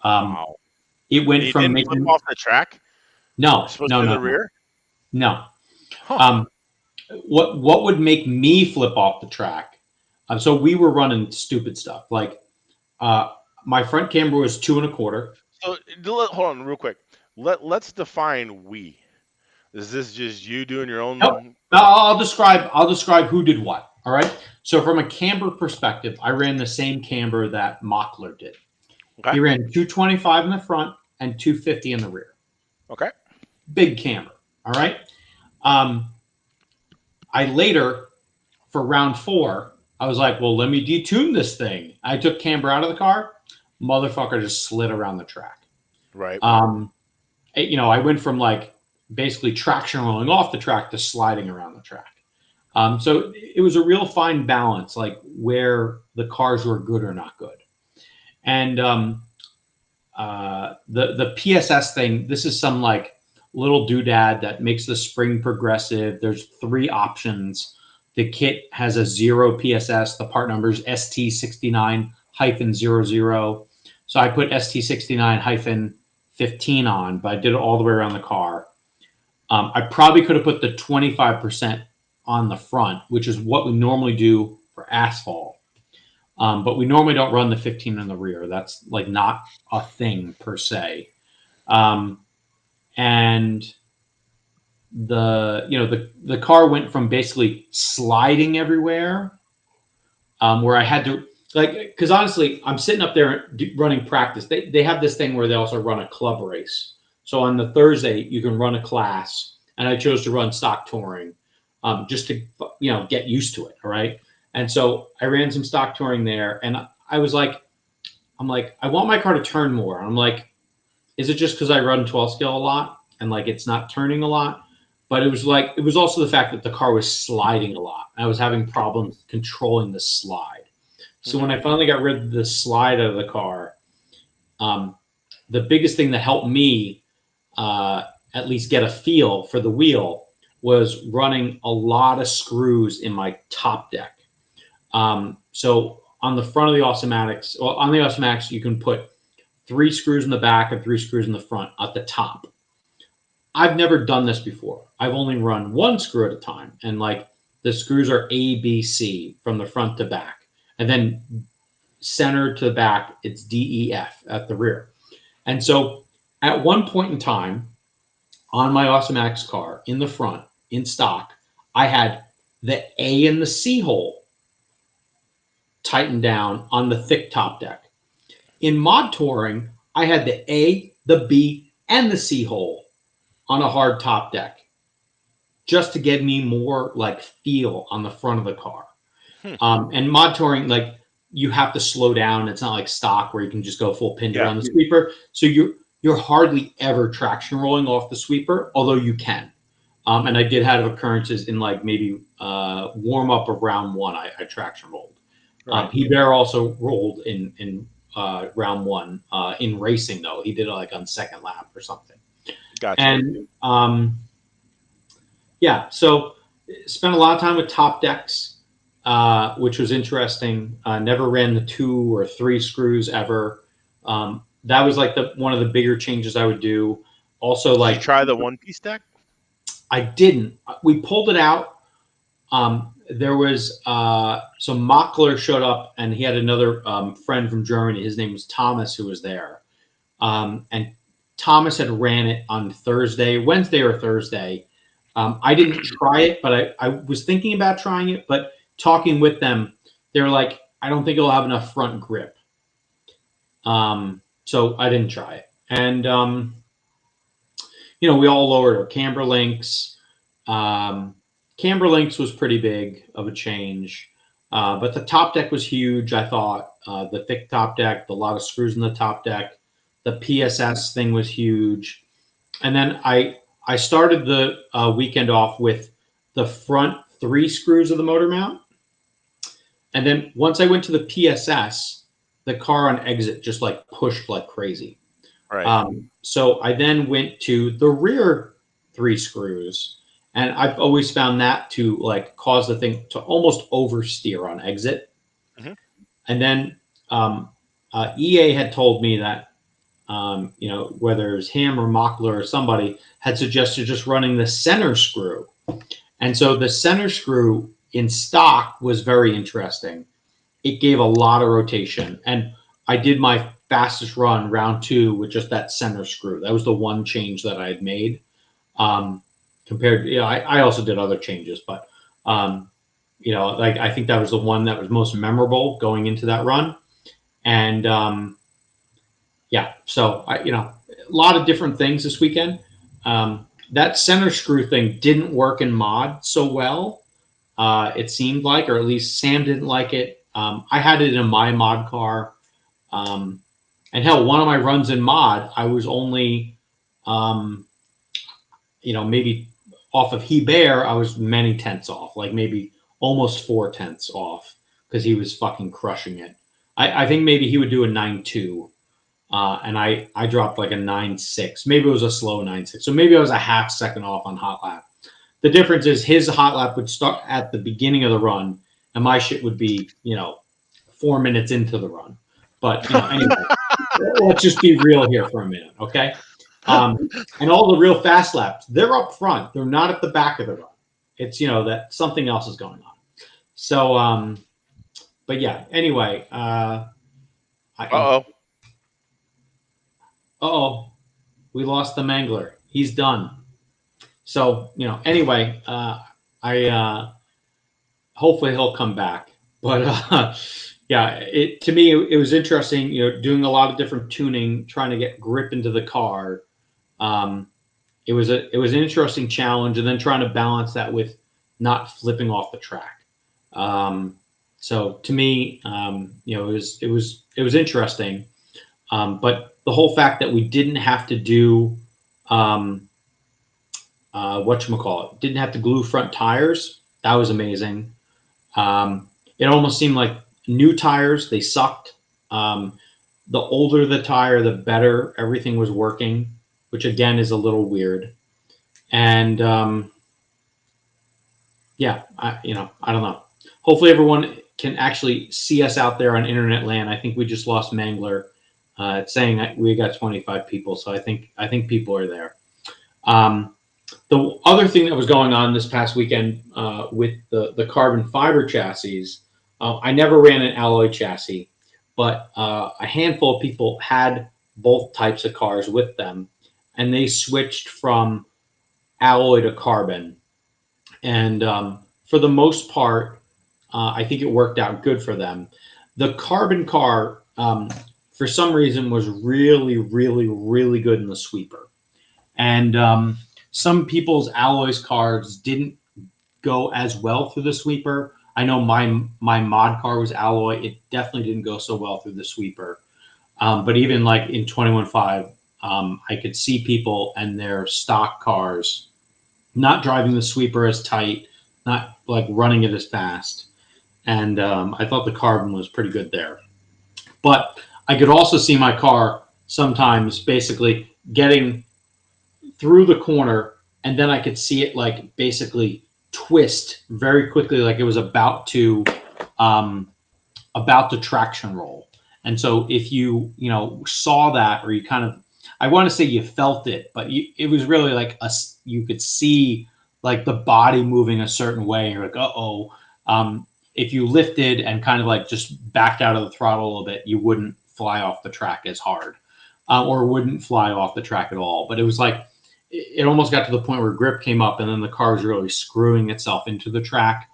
It went from making flip off the track. No. The rear. No. Huh. What would make me flip off the track? So we were running stupid stuff. Like my front camber was 2 1/4. So hold on real quick. Let's define we. Is this just you doing your own? No, I'll describe who did what. All right. So from a camber perspective, I ran the same camber that Mockler did. Okay. He ran 225 in the front and 250 in the rear. Okay. Big camber. All right. I later, for round 4, I was like, well, let me detune this thing. I took camber out of the car. Motherfucker just slid around the track. Right. I went from like basically traction rolling off the track to sliding around the track. So it was a real fine balance, like where the cars were good or not good. And the PSS thing, this is some like little doodad that makes the spring progressive. There's 3 options. The kit has a 0 PSS. The part number is ST69-00. So I put ST69-15 on, but I did it all the way around the car. I probably could have put the 25% on the front, which is what we normally do for asphalt. But we normally don't run the 15 in the rear. That's like not a thing per se. And the car went from basically sliding everywhere, where I had to because honestly, I'm sitting up there running practice. They have this thing where they also run a club race. So on the Thursday, you can run a class, and I chose to run stock touring, just to get used to it. All right. And so I ran some stock touring there, and I was like, I want my car to turn more. And I'm like, is it just because I run 12 scale a lot and like it's not turning a lot? But it was also the fact that the car was sliding a lot. I was having problems controlling the slide. So when I finally got rid of the slide out of the car, the biggest thing that helped me at least get a feel for the wheel was running a lot of screws in my top deck. So on the front of the Awesomatics, you can put 3 screws in the back and 3 screws in the front at the top. I've never done this before. I've only run 1 screw at a time. And like the screws are A, B, C from the front to back. And then center to the back, it's D, E, F at the rear. And so at one point in time on my Awesomatics car in the front, in stock, I had the A and the C hole tightened down on the thick top deck. In mod touring, I had the A, the B, and the C hole on a hard top deck, just to get me more like feel on the front of the car. And mod touring, like you have to slow down. It's not like stock where you can just go full pin Yeah. around the sweeper. So you're hardly ever traction rolling off the sweeper, although you can. And I did have occurrences in like maybe warm up of round one. I traction rolled. Right. Hebert also rolled in round one in racing though. He did it like on second lap or something. Gotcha. And yeah, so spent a lot of time with top decks, which was interesting. Never ran the 2 or 3 screws ever. That was like one of the bigger changes I would do. Also, Did like you try the one-piece deck? I didn't. We pulled it out. There was so Mockler showed up, and he had another friend from Germany. His name was Thomas, who was there, and Thomas had ran it on Wednesday or Thursday. I didn't try it, but I was thinking about trying it. But talking with them, they were like, "I don't think it'll have enough front grip." So I didn't try it, and we all lowered our camber links. Camber links was pretty big of a change, but the top deck was huge. I thought the thick top deck, a lot of screws in the top deck, the PSS thing was huge, and then I started the weekend off with the front 3 screws of the motor mount, and then once I went to the PSS, the car on exit just like pushed like crazy. Right. So I then went to the rear 3 screws. And I've always found that to like cause the thing to almost oversteer on exit. Mm-hmm. And then EA had told me that, whether it's him or Mockler or somebody had suggested just running the center screw. And so the center screw in stock was very interesting. It gave a lot of rotation. And I did my fastest run, round 2, with just that center screw. That was the one change that I had made. Compared to, I also did other changes, but, like I think that was the one that was most memorable going into that run. And, so a lot of different things this weekend. That center screw thing didn't work in mod so well. It seemed like, or at least Sam didn't like it. I had it in my mod car. And hell, one of my runs in mod, I was only, maybe off of Hebert, I was many tenths off, like maybe almost 4 tenths off, because he was fucking crushing it. I think maybe he would do a 9.2, and I dropped like a 9.6. Maybe it was a slow 9.6. So maybe I was a half second off on hot lap. The difference is his hot lap would start at the beginning of the run, and my shit would be, 4 minutes into the run. But anyway, let's just be real here for a minute, okay? And all the real fast laps, they're up front. They're not at the back of the run. It's, that something else is going on. So, but yeah, anyway. We lost the Mangler. He's done. So, anyway, hopefully he'll come back. But, yeah, to me, it was interesting, doing a lot of different tuning, trying to get grip into the car. It was an interesting challenge, and then trying to balance that with not flipping off the track. So to me, it was interesting. But the whole fact that we didn't have to do didn't have to glue front tires, that was amazing. It almost seemed like new tires, they sucked. The older the tire, the better everything was working, which again is a little weird. And I don't know. Hopefully everyone can actually see us out there on internet land. I think we just lost Mangler. It's saying that we got 25 people, so I think people are there. The other thing that was going on this past weekend with the carbon fiber chassis, I never ran an alloy chassis, but a handful of people had both types of cars with them, and they switched from alloy to carbon. And for the most part, I think it worked out good for them. The carbon car, for some reason, was really, really, really good in the sweeper. And some people's alloys cars didn't go as well through the sweeper. I know my mod car was alloy. It definitely didn't go so well through the sweeper. But even like in 21.5, I could see people and their stock cars not driving the sweeper as tight, not like running it as fast. And I thought the carbon was pretty good there. But I could also see my car sometimes basically getting through the corner, and then I could see it like basically twist very quickly, like it was um, about to traction roll. And so if you know saw that, or you kind of, I want to say you felt it, but it was really like you could see like the body moving a certain way. You're like, uh-oh. If you lifted and kind of like just backed out of the throttle a little bit, you wouldn't fly off the track as hard, or wouldn't fly off the track at all. But it was like it almost got to the point where grip came up, and then the car was really screwing itself into the track.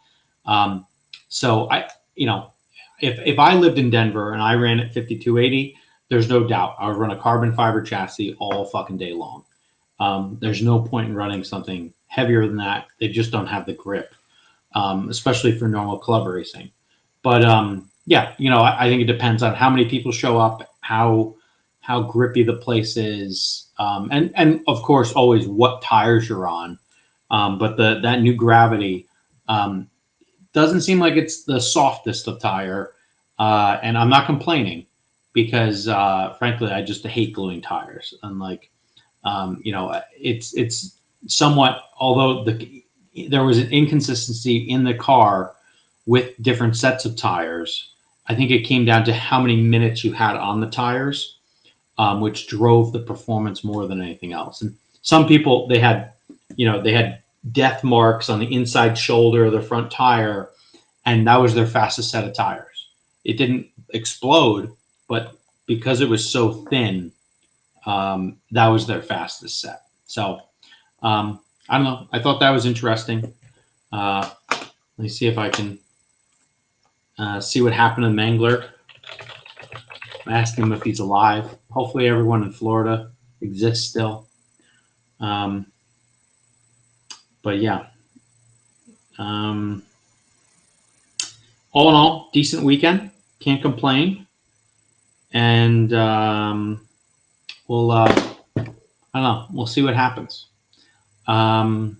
So you know, if I lived in Denver and I ran at 5280, there's no doubt I would run a carbon fiber chassis all fucking day long. There's no point in running something heavier than that. They just don't have the grip, especially for normal club racing. But yeah, you know, I think it depends on how many people show up, how grippy the place is, and of course always what tires you're on. But that new Gravity doesn't seem like it's the softest of tire, and I'm not complaining because frankly I just hate gluing tires. And like you know, it's somewhat, although there was an inconsistency in the car with different sets of tires. I think it came down to how many minutes you had on the tires, which drove the performance more than anything else. And some people, they had death marks on the inside shoulder of the front tire, and that was their fastest set of tires. It didn't explode, but because it was so thin, that was their fastest set. So I don't know. I thought that was interesting. Let me see if I can see what happened to Mangler. I'm asking him if he's alive. Hopefully everyone in Florida exists still. But yeah. All in all, decent weekend. Can't complain. And we'll, I don't know. We'll see what happens. But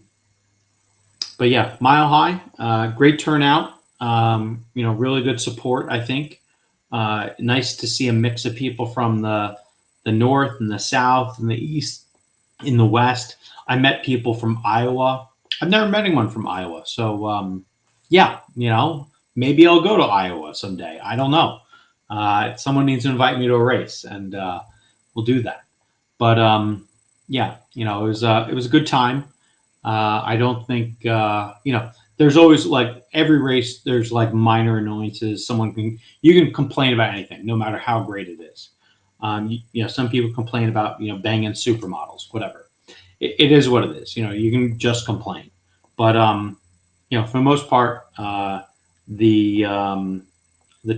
yeah, Mile High, great turnout. Really good support, I think. Nice to see a mix of people from the north and the south and the east, in the west. I met people from Iowa. I've never met anyone from Iowa. So, yeah, maybe I'll go to Iowa someday. I don't know. Someone needs to invite me to a race, and we'll do that. But yeah, it was a good time. I don't think there's always, like, every race there's like minor annoyances. You can complain about anything, no matter how great it is. Some people complain about banging supermodels, whatever. It is what it is. You can just complain. But for the most part, the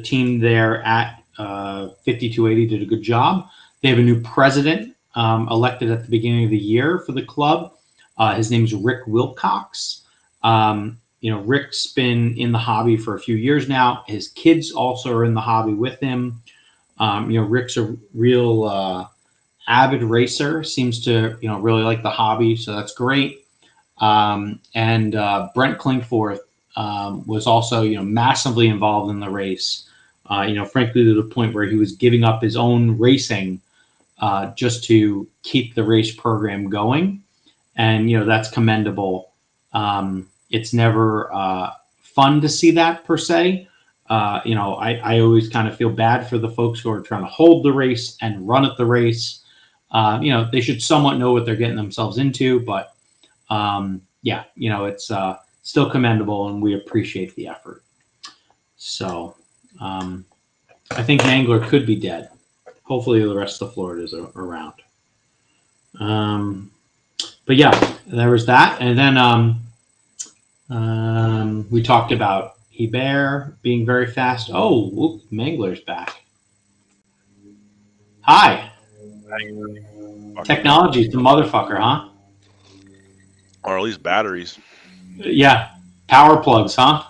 team there at 5280 did a good job. They have a new president elected at the beginning of the year for the club. His name's Rick Wilcox. Rick's been in the hobby for a few years now. His kids also are in the hobby with him. Rick's a real avid racer, seems to really like the hobby, so that's great. And Brent Klingforth was also massively involved in the race. Frankly, to the point where he was giving up his own racing just to keep the race program going. And, that's commendable. It's never fun to see that, per se. I always kind of feel bad for the folks who are trying to hold the race and run at the race. They should somewhat know what they're getting themselves into. But, yeah, it's still commendable, and we appreciate the effort. So I think Mangler could be dead. Hopefully the rest of Florida is around. But yeah, there was that. And then we talked about Hebert being very fast. Oh, whoop, Mangler's back. Hi. Technology's the motherfucker, huh? Or at least batteries. Yeah. Power plugs, huh?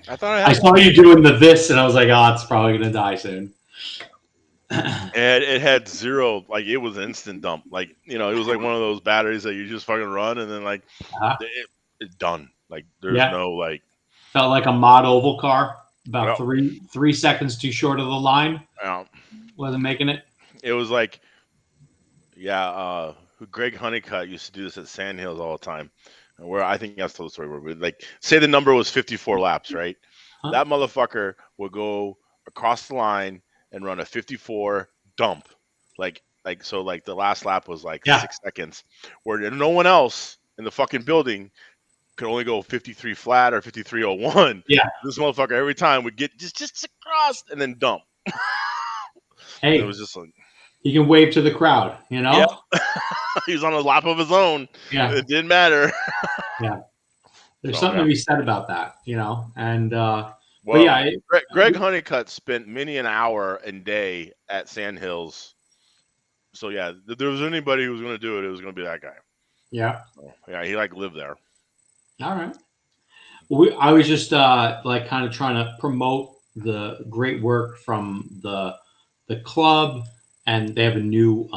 I thought I I had saw you doing this, and I was like, oh, it's probably gonna die soon. And it had zero, like it was instant dump. Like, it was like one of those batteries that you just fucking run and then like Uh-huh. it's done. Like there's Yeah, no like, felt like a mod oval car. About well, 3 seconds too short of the line. uh, Wasn't making it. it was like, yeah, Greg Honeycutt used to do this at Sandhills all the time. Where I think that's the story where we like say the number was 54 laps, right? Huh? That motherfucker would go across the line and run a 54 dump. So like the last lap was like Yeah. 6 seconds, where no one else in the fucking building could only go 53 flat or 53.01. Yeah. This motherfucker every time would get just across and then dump. Hey, it was just like, he can wave to the crowd, you know? yeah. He was on a lap of his own. Yeah. It didn't matter. Yeah. There's So, something yeah. to be said about that, you know? And, Well, but yeah. Greg Honeycutt spent many an hour and day at Sandhills. So, yeah, if there was anybody who was going to do it, it was going to be that guy. Yeah. So, yeah, he like lived there. All right. Well, I was just like kind of trying to promote the great work from the club, and they have a new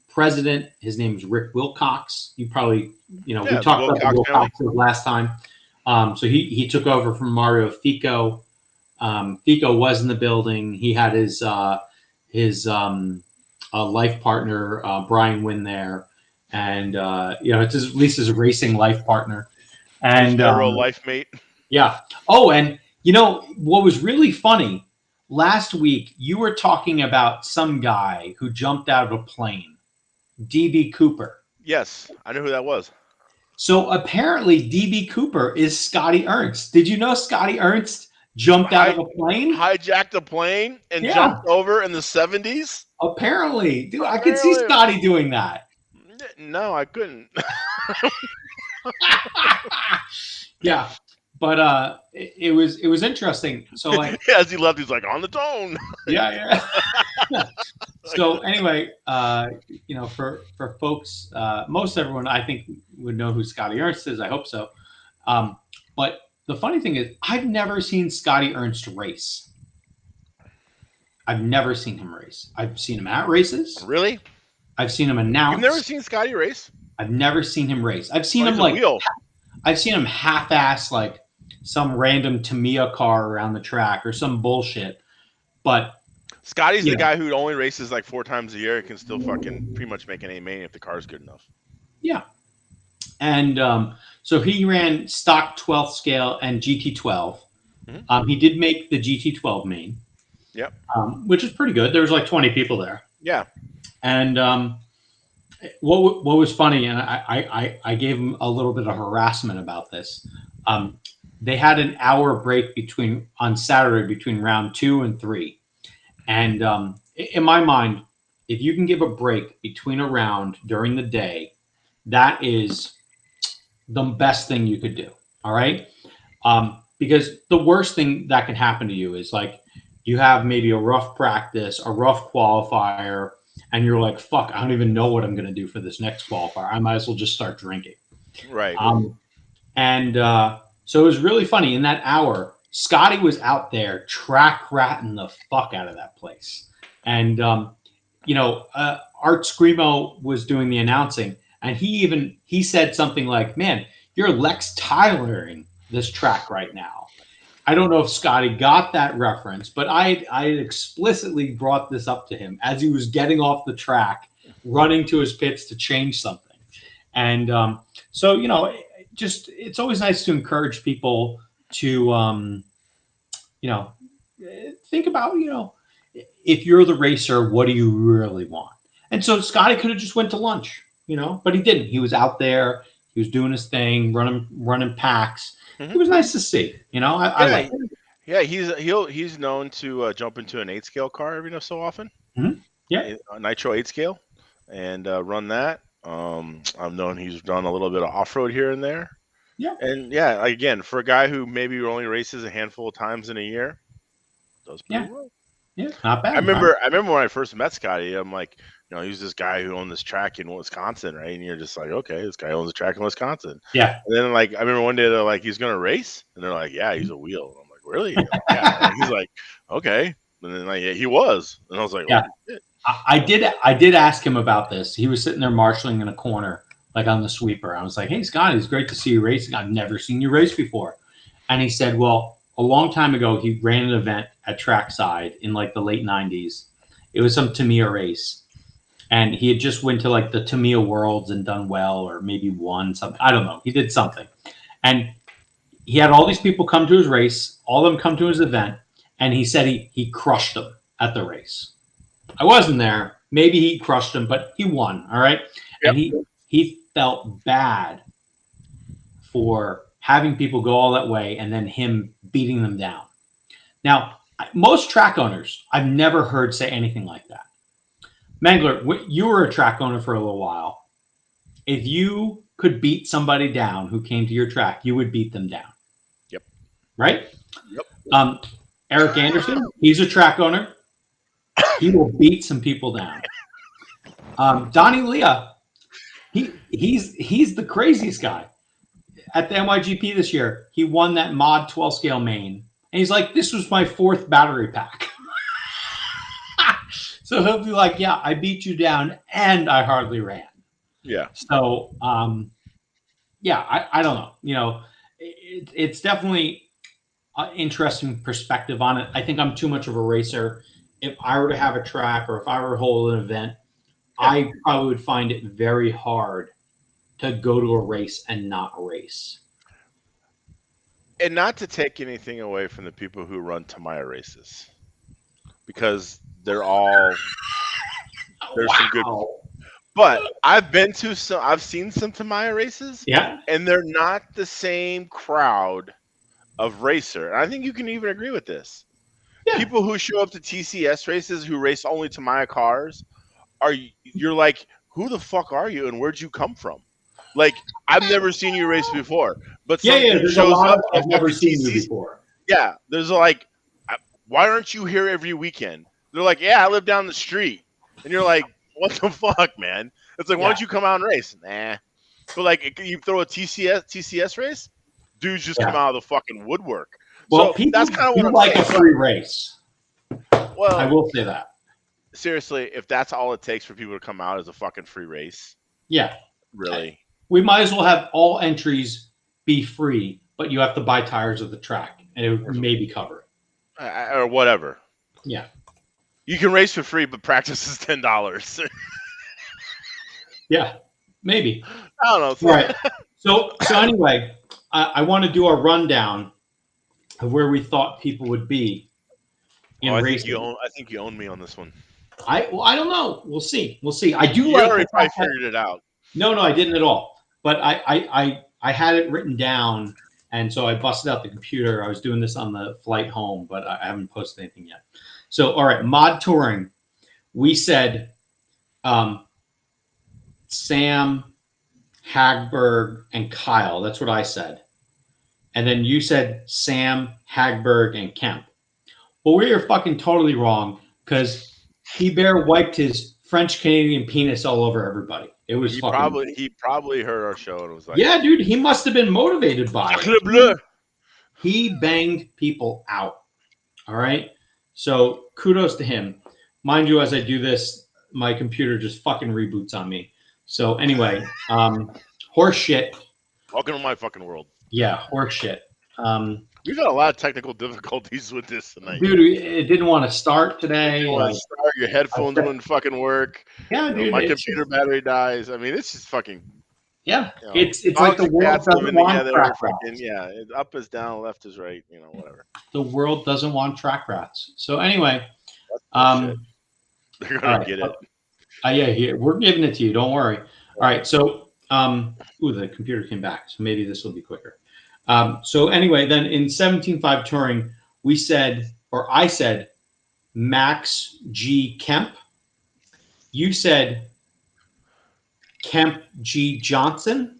president. His name is Rick Wilcox. You probably, we Yeah, talked about the Wilcox Wilcoxes last time. So he took over from Mario Fico. Fico was in the building. He had his life partner Brian Wynn there, and it's at least his racing life partner. And life mate. Yeah. Oh, and what was really funny last week, you were talking about some guy who jumped out of a plane, DB Cooper. Yes, I knew who that was. So apparently DB Cooper is Scotty Ernst. Did you know Scotty Ernst jumped out of a plane? Hijacked a plane and jumped over in the 70s? Apparently. Dude, I could see Scotty doing that. No, I couldn't. Yeah. But it was interesting. So like as he left, he's like on the tone. Yeah. So anyway, for folks, most everyone I think would know who Scotty Ernst is. I hope so. But the funny thing is, I've never seen Scotty Ernst race. I've never seen him race. I've seen him at races. Really? I've seen him announce. You've never seen Scotty race? I've never seen him race. I've seen him I've seen him half-ass like some random Tamiya car around the track or some bullshit. But Scotty's the guy who only races like 4 times a year and can still fucking pretty much make an A main if the car's good enough. Yeah. And so he ran stock 12th scale and GT12. Mm-hmm. He did make the GT12 main. Yep. Which is pretty good. There was like 20 people there. Yeah. And what was funny, and I gave him a little bit of harassment about this. They had an hour break on Saturday between round 2 and 3. And in my mind, if you can give a break between a round during the day, that is the best thing you could do. All right. Because the worst thing that can happen to you is like you have maybe a rough practice, a rough qualifier, and you're like, fuck, I don't even know what I'm going to do for this next qualifier. I might as well just start drinking. Right. So it was really funny. In that hour, Scotty was out there track ratting the fuck out of that place. And, Art Screamo was doing the announcing, and he said something like, man, you're Lex Tylering this track right now. I don't know if Scotty got that reference, but I explicitly brought this up to him as he was getting off the track, running to his pits to change something. And it's always nice to encourage people to, think about, if you're the racer, what do you really want? And so Scotty could have just went to lunch, but he didn't. He was out there. He was doing his thing, running packs. Mm-hmm. It was nice to see, I like it. Yeah, he's known to jump into an 8 scale car every so often. Mm-hmm. Yeah, a Nitro 8 scale, and run that. I've known he's done a little bit of off road here and there. Yeah, and yeah, again, for a guy who maybe only races a handful of times in a year, does pretty well. Yeah, not bad. I remember when I first met Scotty, I'm like, he's this guy who owned this track in Wisconsin, right? And you're just like, okay, this guy owns a track in Wisconsin. Yeah. And then I remember one day they're like, he's gonna race, and they're like, yeah, he's a wheel. And I'm like, really? Yeah. And he's like, okay. And then like, yeah, he was. And I was like, Yeah. oh, shit. I did ask him about this. He was sitting there marshaling in a corner, like on the sweeper. I was like, "Hey, Scott, it's great to see you racing. I've never seen you race before." And he said, "Well, a long time ago, he ran an event at Trackside in like the late '90s. It was some Tamiya race, and he had just went to like the Tamiya Worlds and done well, or maybe won something. I don't know. He did something, and he had all these people come to his race. All of them come to his event, and he said he crushed them at the race." I wasn't there. Maybe he crushed him, but he won. All right. Yep. And he felt bad for having people go all that way and then him beating them down. Now, most track owners, I've never heard say anything like that. Mangler, you were a track owner for a little while. If you could beat somebody down who came to your track, you would beat them down. Yep. Right? Yep. Eric Anderson, he's a track owner. He will beat some people down. Donnie Leah, he's the craziest guy. At the NYGP this year, he won that mod 12 scale main. And he's like, this was my 4th battery pack. So he'll be like, yeah, I beat you down and I hardly ran. Yeah. So, yeah, I don't know. You know, it's definitely an interesting perspective on it. I think I'm too much of a racer. If I were to have a track or if I were to hold an event, I probably would find it very hard to go to a race and not race. And not to take anything away from the people who run Tamiya races, because there's some good. But I've seen some Tamiya races, yeah, and they're not the same crowd of racer. And I think you can even agree with this. Yeah. People who show up to TCS races who race only Tamiya cars, you're like, who the fuck are you and where'd you come from? Like, I've never seen you race before, but something shows up. I've never seen you before. Yeah, there's like, why aren't you here every weekend? They're like, yeah, I live down the street, and you're like, what the fuck, man? It's like, why don't you come out and race? Nah, but like, you throw a TCS race, dudes just come out of the fucking woodwork. Well, so that's kind of what I'm like saying. A free race. Well, I will say that. Seriously, if that's all it takes for people to come out is a fucking free race. Yeah. Really? We might as well have all entries be free, but you have to buy tires of the track, and it would maybe cover it. Or whatever. Yeah. You can race for free, but practice is $10. Yeah, maybe. I don't know. Right. So anyway, I want to do a rundown of where we thought people would be in racing. I think you own me on this one. I don't know. We'll see. I do you like. Already probably figured it out. No, I didn't at all. But I had it written down, and so I busted out the computer. I was doing this on the flight home, but I haven't posted anything yet. So, all right, mod touring. We said Sam, Hagberg, and Kyle. That's what I said. And then you said Sam, Hagberg, and Kemp. Well, we are fucking totally wrong because T-Bear wiped his French Canadian penis all over everybody. It was he probably heard our show and was like, yeah, dude, he must have been motivated by it. He banged people out. All right. So kudos to him. Mind you, as I do this, my computer just fucking reboots on me. So anyway, horse shit. Welcome to my fucking world. Yeah, horse shit. We've had a lot of technical difficulties with this tonight. Dude, it didn't want to start today. Your headphones wouldn't fucking work. Yeah, dude. My computer battery dies. I mean, it's just fucking. Yeah, it's like the world doesn't want track rats. Yeah, up is down, left is right. Whatever. The world doesn't want track rats. So anyway, they're gonna get it. Yeah, we're giving it to you. Don't worry. All right, so the computer came back, so maybe this will be quicker. So anyway, then in 17.5 touring, I said Max G Kemp. You said Kemp G Johnson.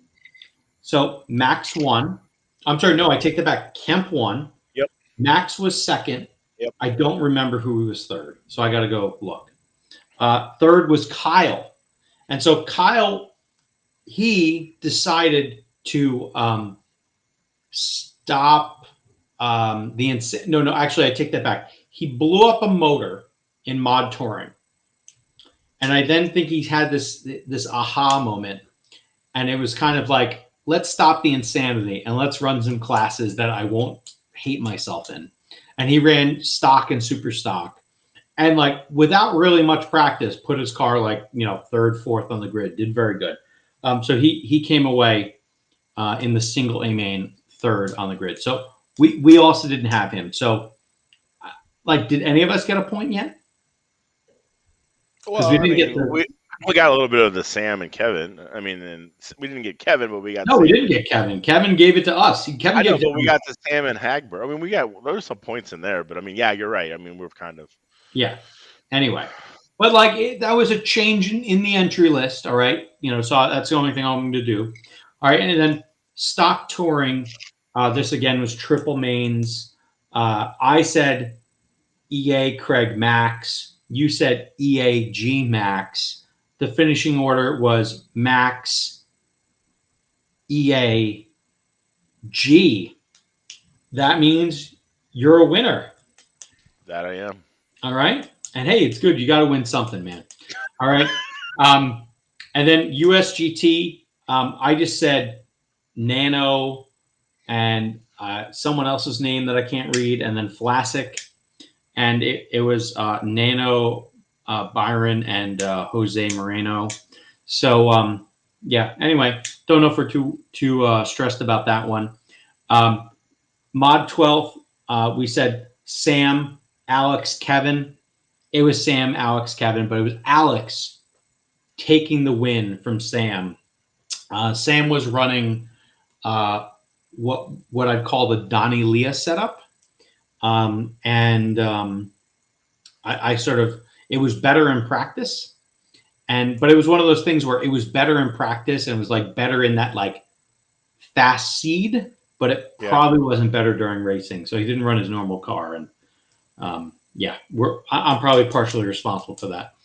So Max won. I'm sorry, no, I take that back. Kemp won. Yep. Max was second. Yep. I don't remember who was third, so I got to go look. Third was Kyle. And so Kyle, he decided to stop no, actually, I take that back. He blew up a motor in mod touring, and I then think he had this aha moment, and it was kind of like, let's stop the insanity and let's run some classes that I won't hate myself in. And he ran stock and super stock, and like without really much practice, put his car like third, fourth on the grid. Did very good. So he came away in the single A main third on the grid. So we also didn't have him. So like, did any of us get a point yet? Well, we got a little bit of the Sam and Kevin. I mean, and we didn't get Kevin, but we got. No, Sam. We didn't get Kevin. Kevin gave it to us. We got the Sam and Hagberg. I mean, there's some points in there, but I mean, yeah, you're right. I mean, we're kind of. Yeah. Anyway, but like that was a change in the entry list. All right, so that's the only thing I'm going to do. All right, and then stock touring. This again was triple mains. I said EA Craig Max. You said EA G Max. The finishing order was Max EA G. That means you're a winner. That I am. All right. And hey, it's good. You got to win something, man. All right. And then USGT, I just said Nano and someone else's name that I can't read, and then Vlasic. And it was Nano, Byron, and Jose Moreno. So, yeah, anyway, don't know if we're too stressed about that one. Mod 12, we said Sam, Alex, Kevin. It was Sam, Alex, Kevin, but it was Alex taking the win from Sam. Sam was running what I'd call the Donnie Leah setup. I sort of, it was better in practice, but it was one of those things where it was better in practice and it was like better in that like fast seed, but it probably wasn't better during racing. So he didn't run his normal car, and I'm probably partially responsible for that.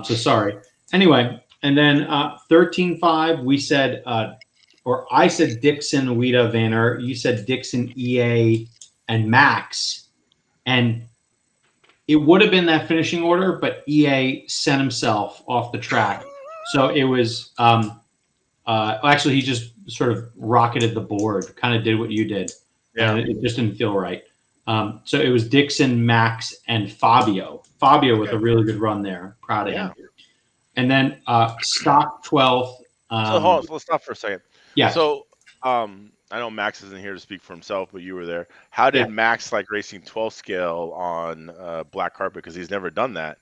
So sorry. Anyway, and then 13.5, we said, or I said Dixon, Wida, Vanner. You said Dixon, EA, and Max. And it would have been that finishing order, but EA sent himself off the track. So it was actually, he just sort of rocketed the board, kind of did what you did. Yeah. And it just didn't feel right. So it was Dixon, Max, and Fabio. Fabio with a really good run there. Proud of him. And then stock 12. So hold on, let's stop for a second. Yeah. So I know Max isn't here to speak for himself, but you were there. How did Max like racing 12 scale on black carpet? Because he's never done that.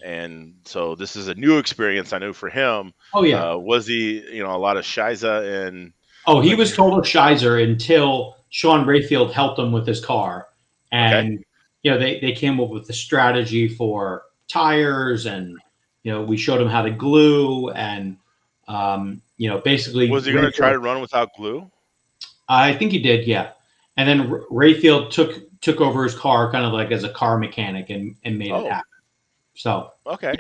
And so this is a new experience, I know, for him. Oh, yeah. Was he, a lot of Shiza and... Oh, he was total Shizer until Sean Rayfield helped him with his car. And, they came up with the strategy for tires, and, we showed him how to glue, and, basically... Was he going to try to run without glue? I think he did, yeah. And then Rayfield took over his car kind of like as a car mechanic and made it happen. So okay.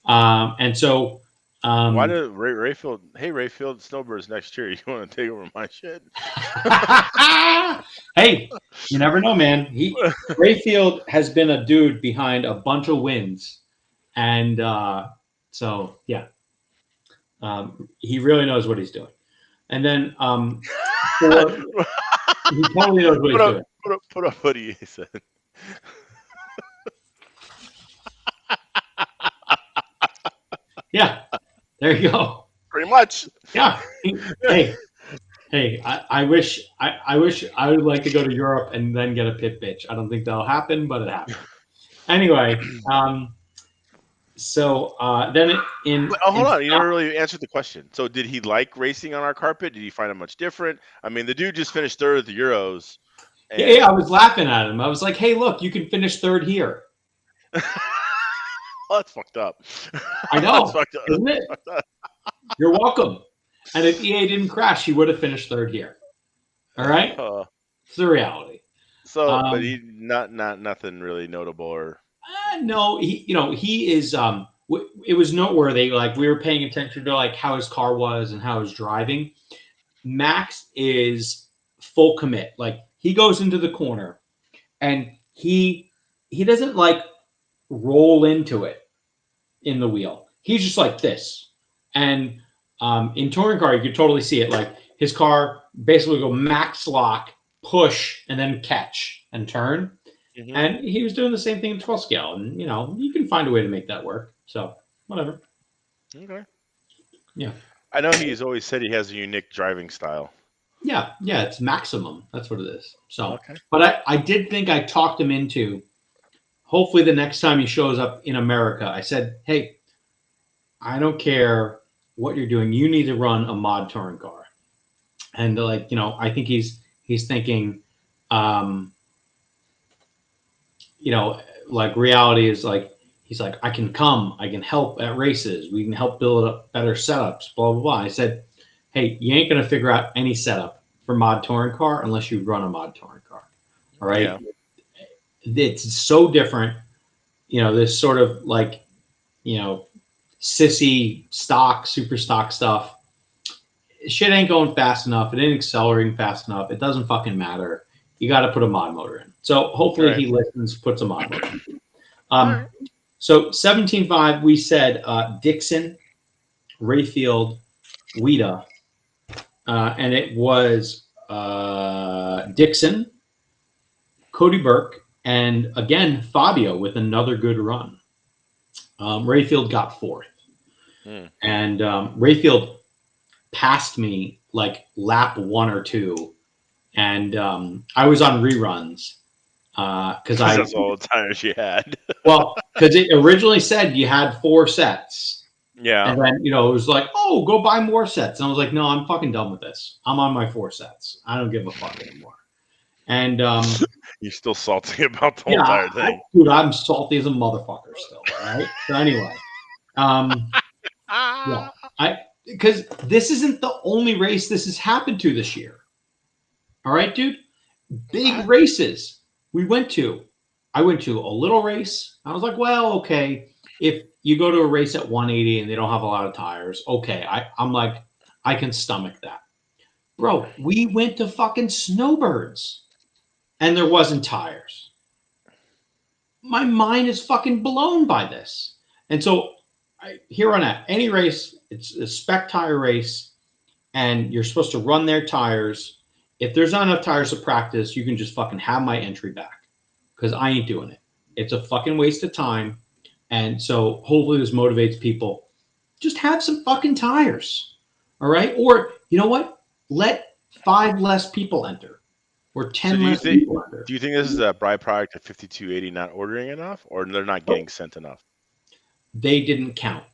Yeah. And so why did Rayfield? Hey, Rayfield, Snowbirds next year. You want to take over my shit? Hey, you never know, man. Rayfield has been a dude behind a bunch of wins, and so yeah, he really knows what he's doing. And then he totally knows what he's doing. Put up what he said. Yeah, there you go. Pretty much. Yeah. Hey. I wish I would like to go to Europe and then get a pit bitch. I don't think that'll happen, but it happened. Anyway, so then hold on, you never really answered the question. So did he like racing on our carpet? Did he find it much different? I mean, the dude just finished third at the Euros. Yeah, I was laughing at him. I was like, hey, look, you can finish third here. Oh, that's fucked up. I know, isn't it? You're welcome. And if EA didn't crash, he would have finished third here. All right, it's the reality. So, but he nothing really notable, or no, he is. It was noteworthy. Like, we were paying attention to like how his car was and how he was driving. Max is full commit. Like, he goes into the corner and he doesn't like roll into it in the wheel. He's just like this. And in touring car, you could totally see it. Like his car basically go max lock, push, and then catch and turn. Mhm. And he was doing the same thing in 12 scale. And, you can find a way to make that work. So, whatever. Okay. Yeah. I know he's always said he has a unique driving style. Yeah. It's maximum. That's what it is. So, Okay. but I did think I talked him into, hopefully the next time he shows up in America, I said, hey, I don't care what you're doing. You need to run a mod touring car. And I think he's thinking, like reality is like, he's like, I can help at races. We can help build up better setups, blah, blah, blah. I said, hey, you ain't going to figure out any setup for mod touring car unless you run a mod touring car. All right. Yeah. It's so different. This sort of like, sissy stock, super stock stuff. Shit ain't going fast enough. It ain't accelerating fast enough. It doesn't fucking matter. You got to put a mod motor in. So hopefully he listens, puts a mod motor in. So 17.5, we said Dixon, Rayfield, Weta, and it was Dixon, Cody Burke, and again Fabio with another good run. Rayfield got fourth, and Rayfield passed me like lap 1 or 2, and I was on reruns because that's all the tires you had. Well, because it originally said you had 4 sets. Yeah. And then, it was like, oh, go buy more sets. And I was like, no, I'm fucking done with this. I'm on my 4 sets. I don't give a fuck anymore. And you're still salty about the whole entire thing. Dude, I'm salty as a motherfucker still. Right. So anyway, because this isn't the only race this has happened to this year. All right, dude. Big races we went to. I went to a little race. I was like, well, okay. If you go to a race at 180 and they don't have a lot of tires, okay. I'm like, I can stomach that. Bro, we went to fucking Snowbirds and there wasn't tires. My mind is fucking blown by this. And so here on out, any race, it's a spec tire race and you're supposed to run their tires. If there's not enough tires to practice, you can just fucking have my entry back because I ain't doing it. It's a fucking waste of time. And so hopefully this motivates people. Just have some fucking tires. All right. Or you know what? Let 5 less people enter or 10 less people enter. Do you think this is a byproduct of 5280 not ordering enough or they're not getting sent enough? They didn't count.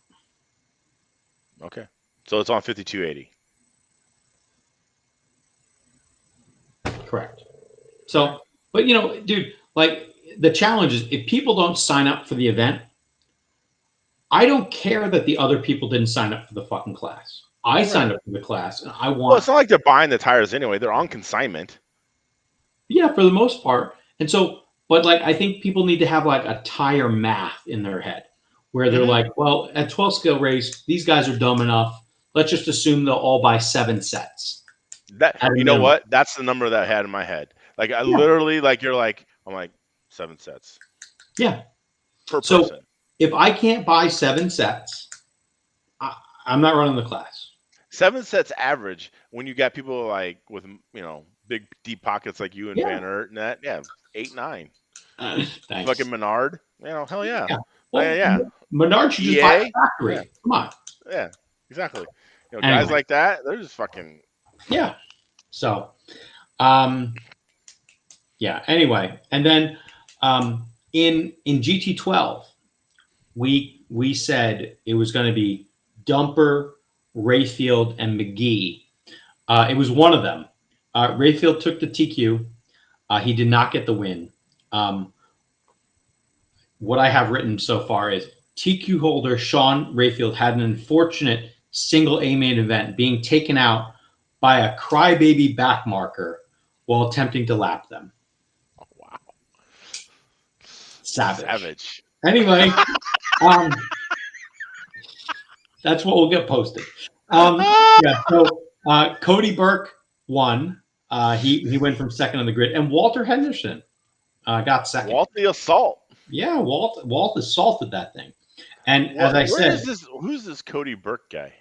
Okay. So it's on 5280. Correct. So, but dude, like the challenge is if people don't sign up for the event, I don't care that the other people didn't sign up for the fucking class. I signed up for the class and I want. Well, it's not like they're buying the tires anyway. They're on consignment. Yeah, for the most part. And so, but like, I think people need to have like a tire math in their head where they're like, well, at 12 scale race, these guys are dumb enough. Let's just assume they'll all buy 7 sets. What? That's the number that I had in my head. Like I literally, like you're like, I'm like 7 sets. Yeah. Per person. So if I can't buy 7 sets, I'm not running the class. 7 sets average when you got people like with big deep pockets like you and Van Aert and that. Yeah, 8, 9. Fucking Menard. Hell yeah. Well, Menard should just buy a factory. Yeah. Come on. Yeah, exactly. Guys like that, they're just fucking. Yeah. So, Anyway, and then in GT12, we said it was going to be Dumper, Rayfield, and McGee. It was one of them. Rayfield took the TQ. He did not get the win. What I have written so far is TQ holder Sean Rayfield had an unfortunate single A main event being taken out by a crybaby backmarker while attempting to lap them. Oh, wow. Savage. Anyway, that's what will get posted. So Cody Burke won. He went from second on the grid, and Walter Henderson got second. Walt the Assault. Yeah, Walt assaulted that thing. And as I Where said, is this? Who's this Cody Burke guy?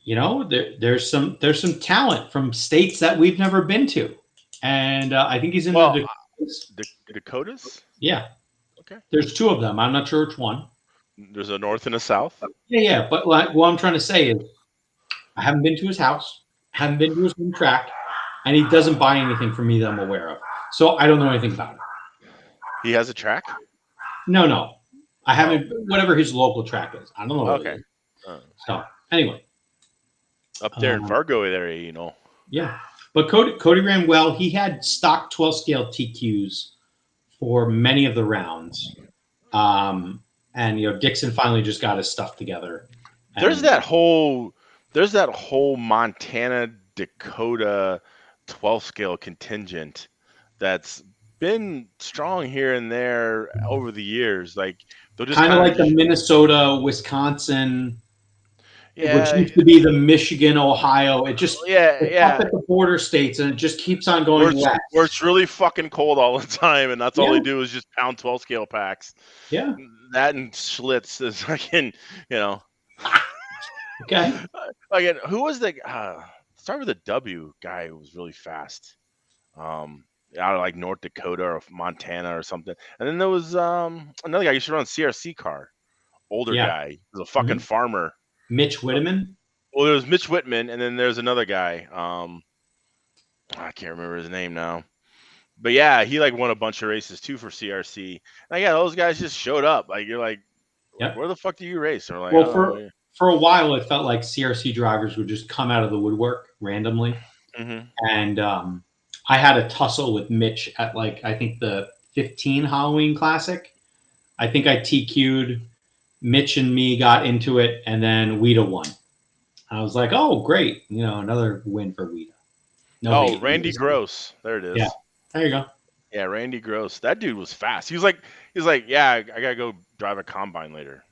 There's some talent from states that we've never been to, and I think he's in Well, the Dakotas. Dakotas? Yeah. Okay. There's two of them. I'm not sure which one. There's a north and a south. Yeah. But what I'm trying to say is, I haven't been to his house, haven't been to his home track, and he doesn't buy anything from me that I'm aware of. So I don't know anything about it. He has a track? No. I haven't. Whatever his local track is, I don't know. Okay. So anyway. Up there in Fargo area, Yeah. But Cody ran well. He had stock 12 scale TQs for many of the rounds. And Dixon finally just got his stuff together. There's that whole Montana Dakota 12 scale contingent that's been strong here and there over the years. Like they'll just kind of like the Minnesota, Wisconsin. Yeah, which used to be the Michigan, Ohio. It just up at the border states, and it just keeps on going west. Where it's really fucking cold all the time, and that's all they do is just pound 12 scale packs. Yeah, that and Schlitz is fucking, Okay. Again, who was the start with a W guy who was really fast? Out of like North Dakota or Montana or something. And then there was another guy used to run a CRC car. Older guy. He was a fucking farmer. Mitch Whitman. Well, there was Mitch Whitman, and then there's another guy. I can't remember his name now. But yeah, he like won a bunch of races too for CRC. And those guys just showed up. Like you're like, where the fuck do you race? And we're like, for a while, it felt like CRC drivers would just come out of the woodwork randomly. Mm-hmm. And I had a tussle with Mitch at I think the 15 Halloween Classic. I think I TQ'd. Mitch and me got into it, and then Weta won. I was like, oh, great. Another win for Weta. Randy Gross. There it is. Yeah, there you go. Yeah, Randy Gross. That dude was fast. He was like, yeah, I got to go drive a combine later.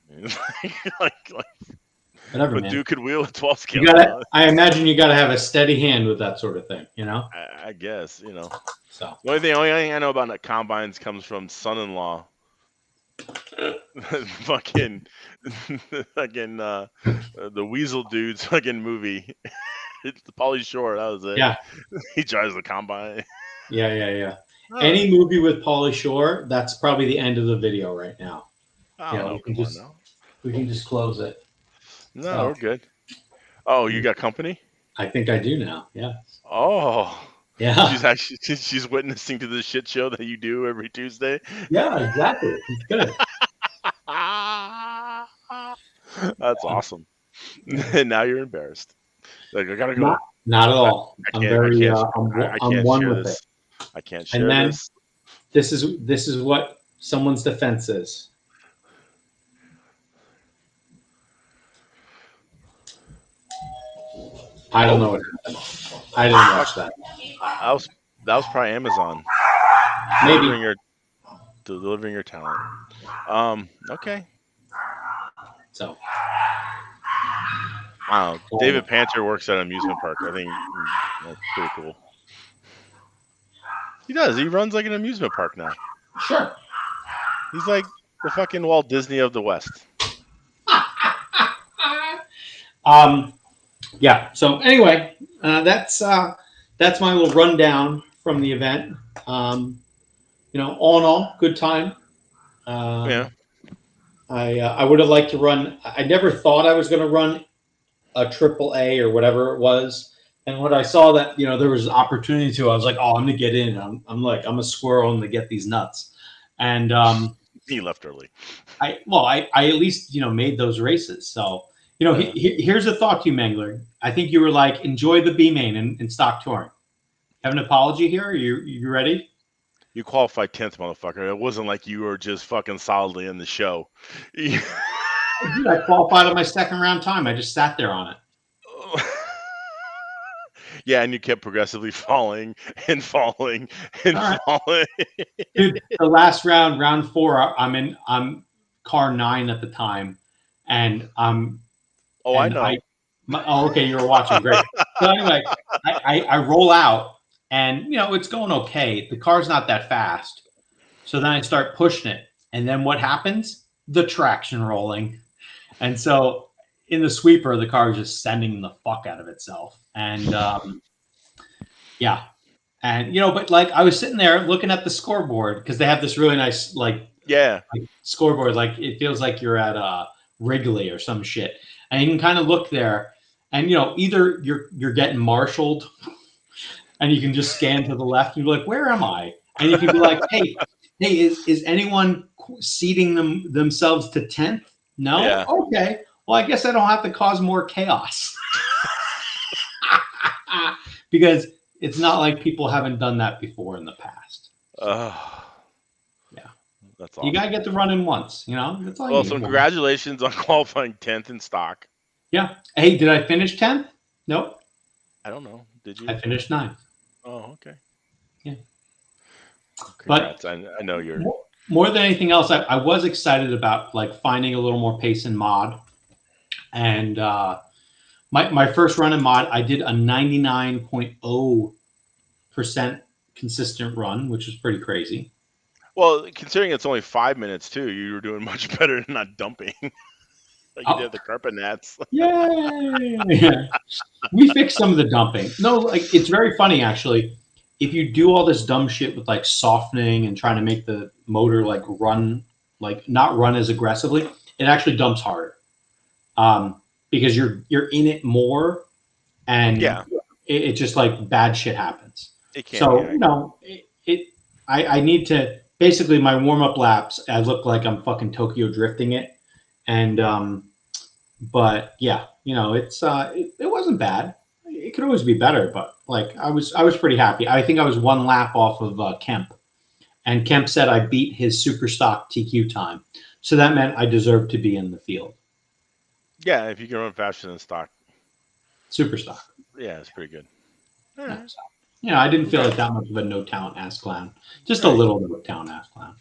Whatever, but man. dude could wheel a 12 scale. I imagine you got to have a steady hand with that sort of thing, I guess, So the only thing I know about combines comes from Son-in-Law. fucking the Weasel Dude's fucking movie. It's the Pauly Shore. That was it. Yeah. He drives the combine. Yeah. Oh. Any movie with Pauly Shore, that's probably the end of the video right now. We can just close it. No, we're good. Oh, you got company? I think I do now. Yeah. Oh. Yeah. She's witnessing to the shit show that you do every Tuesday. Yeah, exactly. It's good. That's awesome. And now you're embarrassed. Like I gotta go. Not at all. I'm very. I'm one with this. it. I can't share and then this. This is what someone's defense is. I don't know what happened. I didn't watch that. That was probably Amazon. Maybe delivering your talent. Okay. So. Wow. David Panther works at an amusement park. I think that's pretty cool. He does. He runs like an amusement park now. Sure. He's like the fucking Walt Disney of the West. Yeah. So anyway, that's my little rundown from the event. All in all, good time. Yeah. I would have liked to run. I never thought I was going to run a AAA or whatever it was. And when I saw that, there was opportunity to, I was like, oh, I'm going to get in. I'm a squirrel and to get these nuts. And he left early. I at least, made those races. So, here's a thought to you, Mangler. I think you were like, enjoy the B main in stock touring. Have an apology here? Are you ready? You qualified 10th, motherfucker. It wasn't like you were just fucking solidly in the show. I qualified on my second round time. I just sat there on it. Yeah, and you kept progressively falling and falling and falling. Dude, the last round 4, I'm car 9 at the time, and I know. okay, you were watching. Great. So anyway, I roll out, and it's going okay. The car's not that fast, so then I start pushing it, and then what happens? The traction rolling, and so in the sweeper, the car is just sending the fuck out of itself, and yeah, and but like I was sitting there looking at the scoreboard because they have this really nice like scoreboard, like it feels like you're at Wrigley or some shit, and you can kind of look there, and either you're getting marshaled, and you can just scan to the left and be like, where am I? And you can be like, hey, is anyone seating themselves to 10th? No? Yeah. Okay. Well, I guess I don't have to cause more chaos. Because it's not like people haven't done that before in the past. Yeah. That's awesome. You got to get the run in once, That's all well, so congratulations on qualifying 10th in stock. Yeah. Hey, did I finish 10th? Nope. I don't know. Did you? I finished 9th. Oh, okay. Yeah. Congrats. But I know you're more than anything else. I was excited about like finding a little more pace in mod, and my first run in mod, I did a 99.0% consistent run, which was pretty crazy. Well, considering it's only 5 minutes too, you were doing much better than not dumping. Like you did the carpet nets. Yay! We fixed some of the dumping. No, like it's very funny actually. If you do all this dumb shit with like softening and trying to make the motor like run, like not run as aggressively, it actually dumps harder. Because you're in it more, and it just like bad shit happens. It can, so I need to basically my warm up laps. I look like I'm fucking Tokyo drifting it, and but yeah, it's it wasn't bad. It could always be better, but like I was pretty happy. I think I was one lap off of Kemp, and Kemp said I beat his super stock TQ time, so that meant I deserved to be in the field. Yeah, if you can run faster than stock. Super stock. Yeah, it's pretty good. Yeah, so, I didn't feel like that much of a no talent ass clown. Just a little no talent ass clown.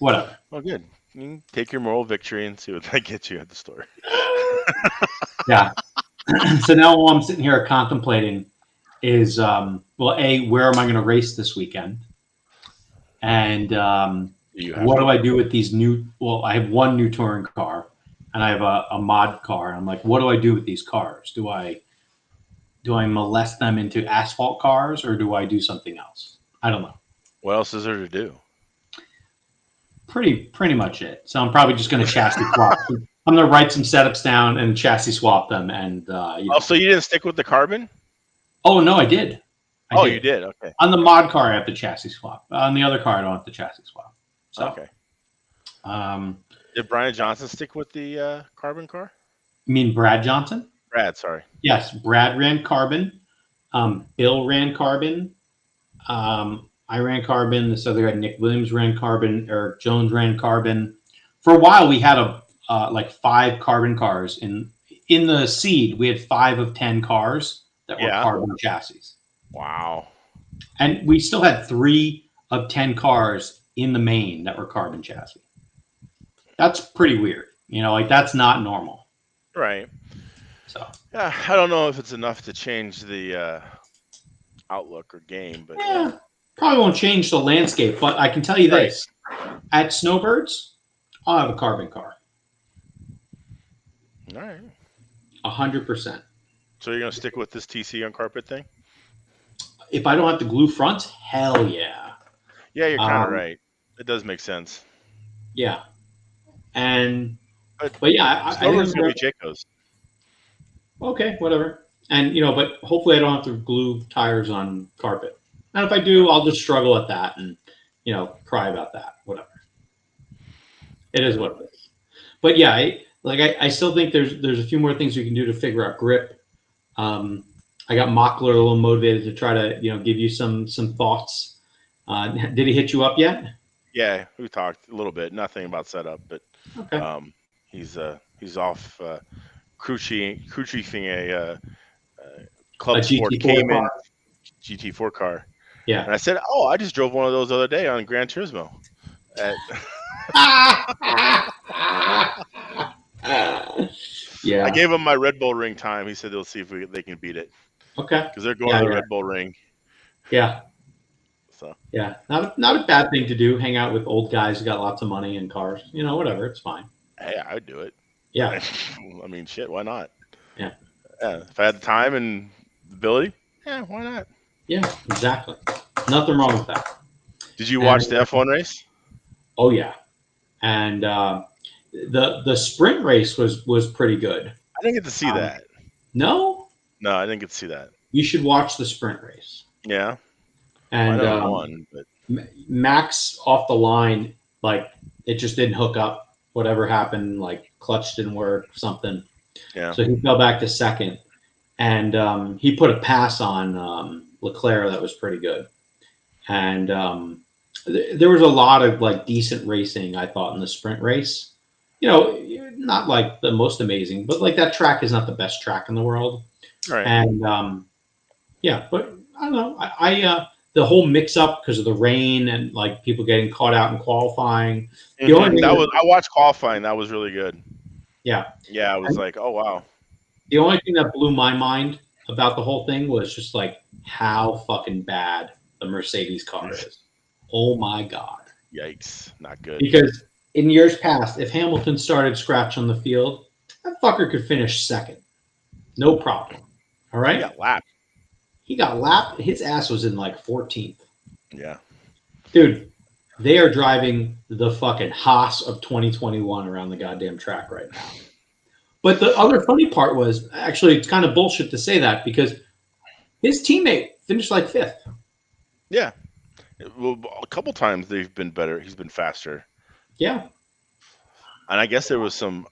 Whatever. Well, good. You can take your moral victory and see what that gets you at the store. Yeah. So now all I'm sitting here contemplating is, well, A, where am I going to race this weekend? And what do I do with these I have one new touring car, and I have a mod car. I'm like, what do I do with these cars? Do I molest them into asphalt cars, or do I do something else? I don't know. What else is there to do? Pretty much it. So I'm probably just going to chassis swap. I'm going to write some setups down and chassis swap them. And so you didn't stick with the carbon? Oh no, I did. You did. Okay. On the mod car, I have the chassis swap. On the other car, I don't have the chassis swap. So, okay. Did Brian Johnson stick with the carbon car? You mean Brad Johnson? Brad, sorry. Yes, Brad ran carbon. Bill ran carbon. I ran carbon. This other guy, Nick Williams, ran carbon. Eric Jones ran carbon. For a while, we had like 5 carbon cars in the seed. We had 5 of 10 cars that were carbon chassis. Wow. And we still had 3 of 10 cars in the main that were carbon chassis. That's pretty weird. Like that's not normal. Right. So yeah, I don't know if it's enough to change the outlook or game, but probably won't change the landscape. But I can tell you this: at Snowbirds, I'll have a carbon car. All right. 100%. So you're gonna stick with this TC on carpet thing? If I don't have to glue fronts, hell yeah. Yeah, you're kind of right. It does make sense. Yeah. But yeah, I think it's gonna be Jayco's. Okay, whatever. And but hopefully I don't have to glue tires on carpet. And if I do, I'll just struggle at that and cry about that. Whatever. It is what it is. But yeah, I still think there's a few more things we can do to figure out grip. I got Mockler a little motivated to try to give you some thoughts. Did he hit you up yet? Yeah, we talked a little bit. Nothing about setup, but okay. He's off crew chiefing a Club a Sport GT4 Cayman car. GT4 car. Yeah. And I said, I just drove one of those the other day on Gran Turismo. Yeah. I gave him my Red Bull ring time. He said they'll see if they can beat it. Okay. because they're going to the Red Bull Ring. Yeah. So Yeah. Not a bad thing to do. Hang out with old guys who got lots of money and cars. Whatever. It's fine. hey, I would do it. Yeah. I mean, shit, why not? Yeah. Yeah, if I had the time and the ability, yeah, why not? Yeah. Exactly. Nothing wrong with that. Did you And, watch the F1 race? Oh yeah. And the sprint race was pretty good. I didn't get to see that. No. No, I didn't get to see that. You should watch the sprint race. Yeah. And I know one, but Max off the line, like it just didn't hook up. Whatever happened, like clutch didn't work, something. yeah. So he fell back to second, and he put a pass on Leclerc that was pretty good. And there was a lot of like decent racing, I thought, in the sprint race. Not like the most amazing, but like that track is not the best track in the world. Right. And yeah, but I don't know. I the whole mix up because of the rain and like people getting caught out in qualifying. The only thing I watched qualifying. That was really good. Yeah. Yeah, I was like, oh wow. The only thing that blew my mind about the whole thing was just like how fucking bad the Mercedes car is. Oh my God. Yikes. Not good. Because in years past, if Hamilton started scratch on the field, that fucker could finish second. No problem. All right? He got lapped. He got lapped. His ass was in like 14th. Yeah. Dude, they are driving the fucking Haas of 2021 around the goddamn track right now. But the other funny part was, actually, it's kind of bullshit to say that because his teammate finished like 5th. Yeah. Well, a couple times they've been better. He's been faster. Yeah. And I guess there was some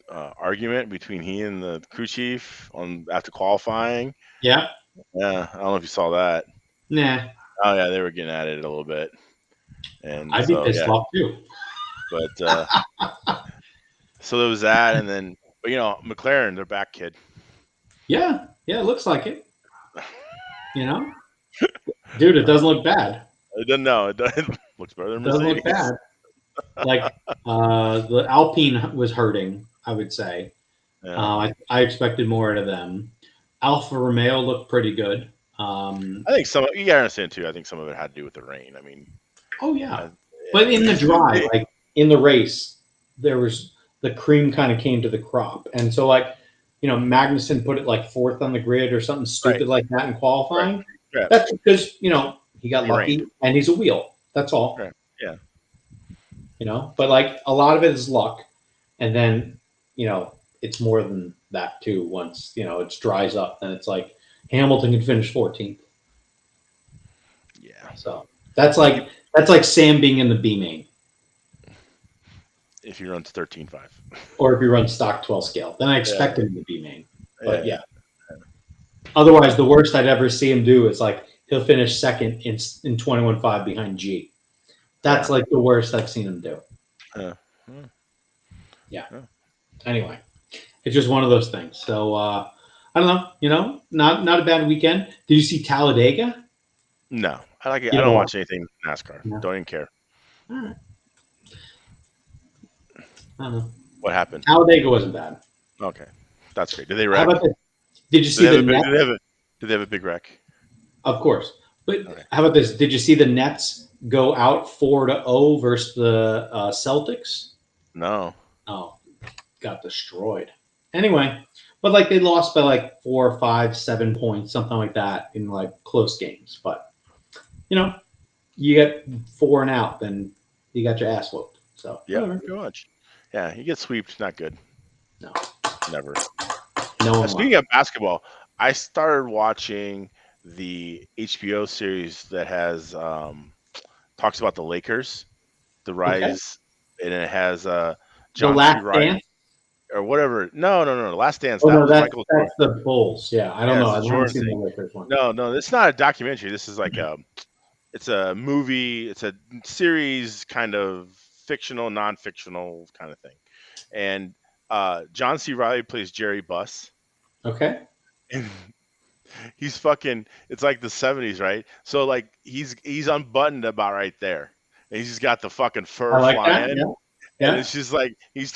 argument between he and the crew chief after qualifying. Yeah. Yeah, I don't know if you saw that. Nah. Oh yeah, they were getting at it a little bit, and I'd be pissed off too. But so there was that, and then but McLaren, they're back, kid. Yeah, it looks like it. Dude, it doesn't look bad. It doesn't. No, it doesn't. Looks better than Mercedes. Doesn't look bad. Like the Alpine was hurting, I would say. Yeah. I expected more out of them. Alfa Romeo looked pretty good. I think you gotta understand too. I think some of it had to do with the rain. I mean, oh yeah, but in the dry, like in the race, there was the cream kind of came to the crop, and so like Magnussen put it like 4th on the grid or something stupid like that in qualifying. Right. Yeah. That's because he got lucky and he's a wheel. That's all. Right. Yeah. But like a lot of it is luck, and then it's more than that too. Once it dries up, then it's like Hamilton can finish 14th. Yeah. So that's like Sam being in the B main. If he runs 13.5. Or if he runs stock 12 scale, then I expect him to be main. But Yeah. Otherwise, the worst I'd ever see him do is like he'll finish second in 21.5 behind G. That's like the worst I've seen him do. Yeah. Anyway, it's just one of those things. So I don't know. Not a bad weekend. Did you see Talladega? No, I like it. I don't watch anything NASCAR. No. Don't even care. All right. I don't know. What happened? Talladega wasn't bad. Okay, that's great. Did they wreck? Did you see the Nets? Did they have a big wreck? Of course. But how about this? Did you see the Nets go out 4-0 versus the Celtics? No. Oh, got destroyed. Anyway, but like they lost by like 4, 5, 7 points, something like that in like close games. But you get 4 and out, then you got your ass whooped. So yeah, pretty much. Yeah, you get swept, not good. No, never. No. Speaking of basketball, I started watching the HBO series that has talks about the Lakers, the rise, and it has John C. Reilly or whatever. No, Last Dance. Oh, no, that's the Bulls. Yeah, I don't know. I haven't seen the Lakers one. No, it's not a documentary. This is like it's a movie. It's a series, kind of fictional, non-fictional kind of thing. And John C. Reilly plays Jerry Buss. Okay. And he's fucking. It's like the 70s, right? So like he's unbuttoned about right there, and he's just got the fucking fur flying. Yeah. And it's just like he's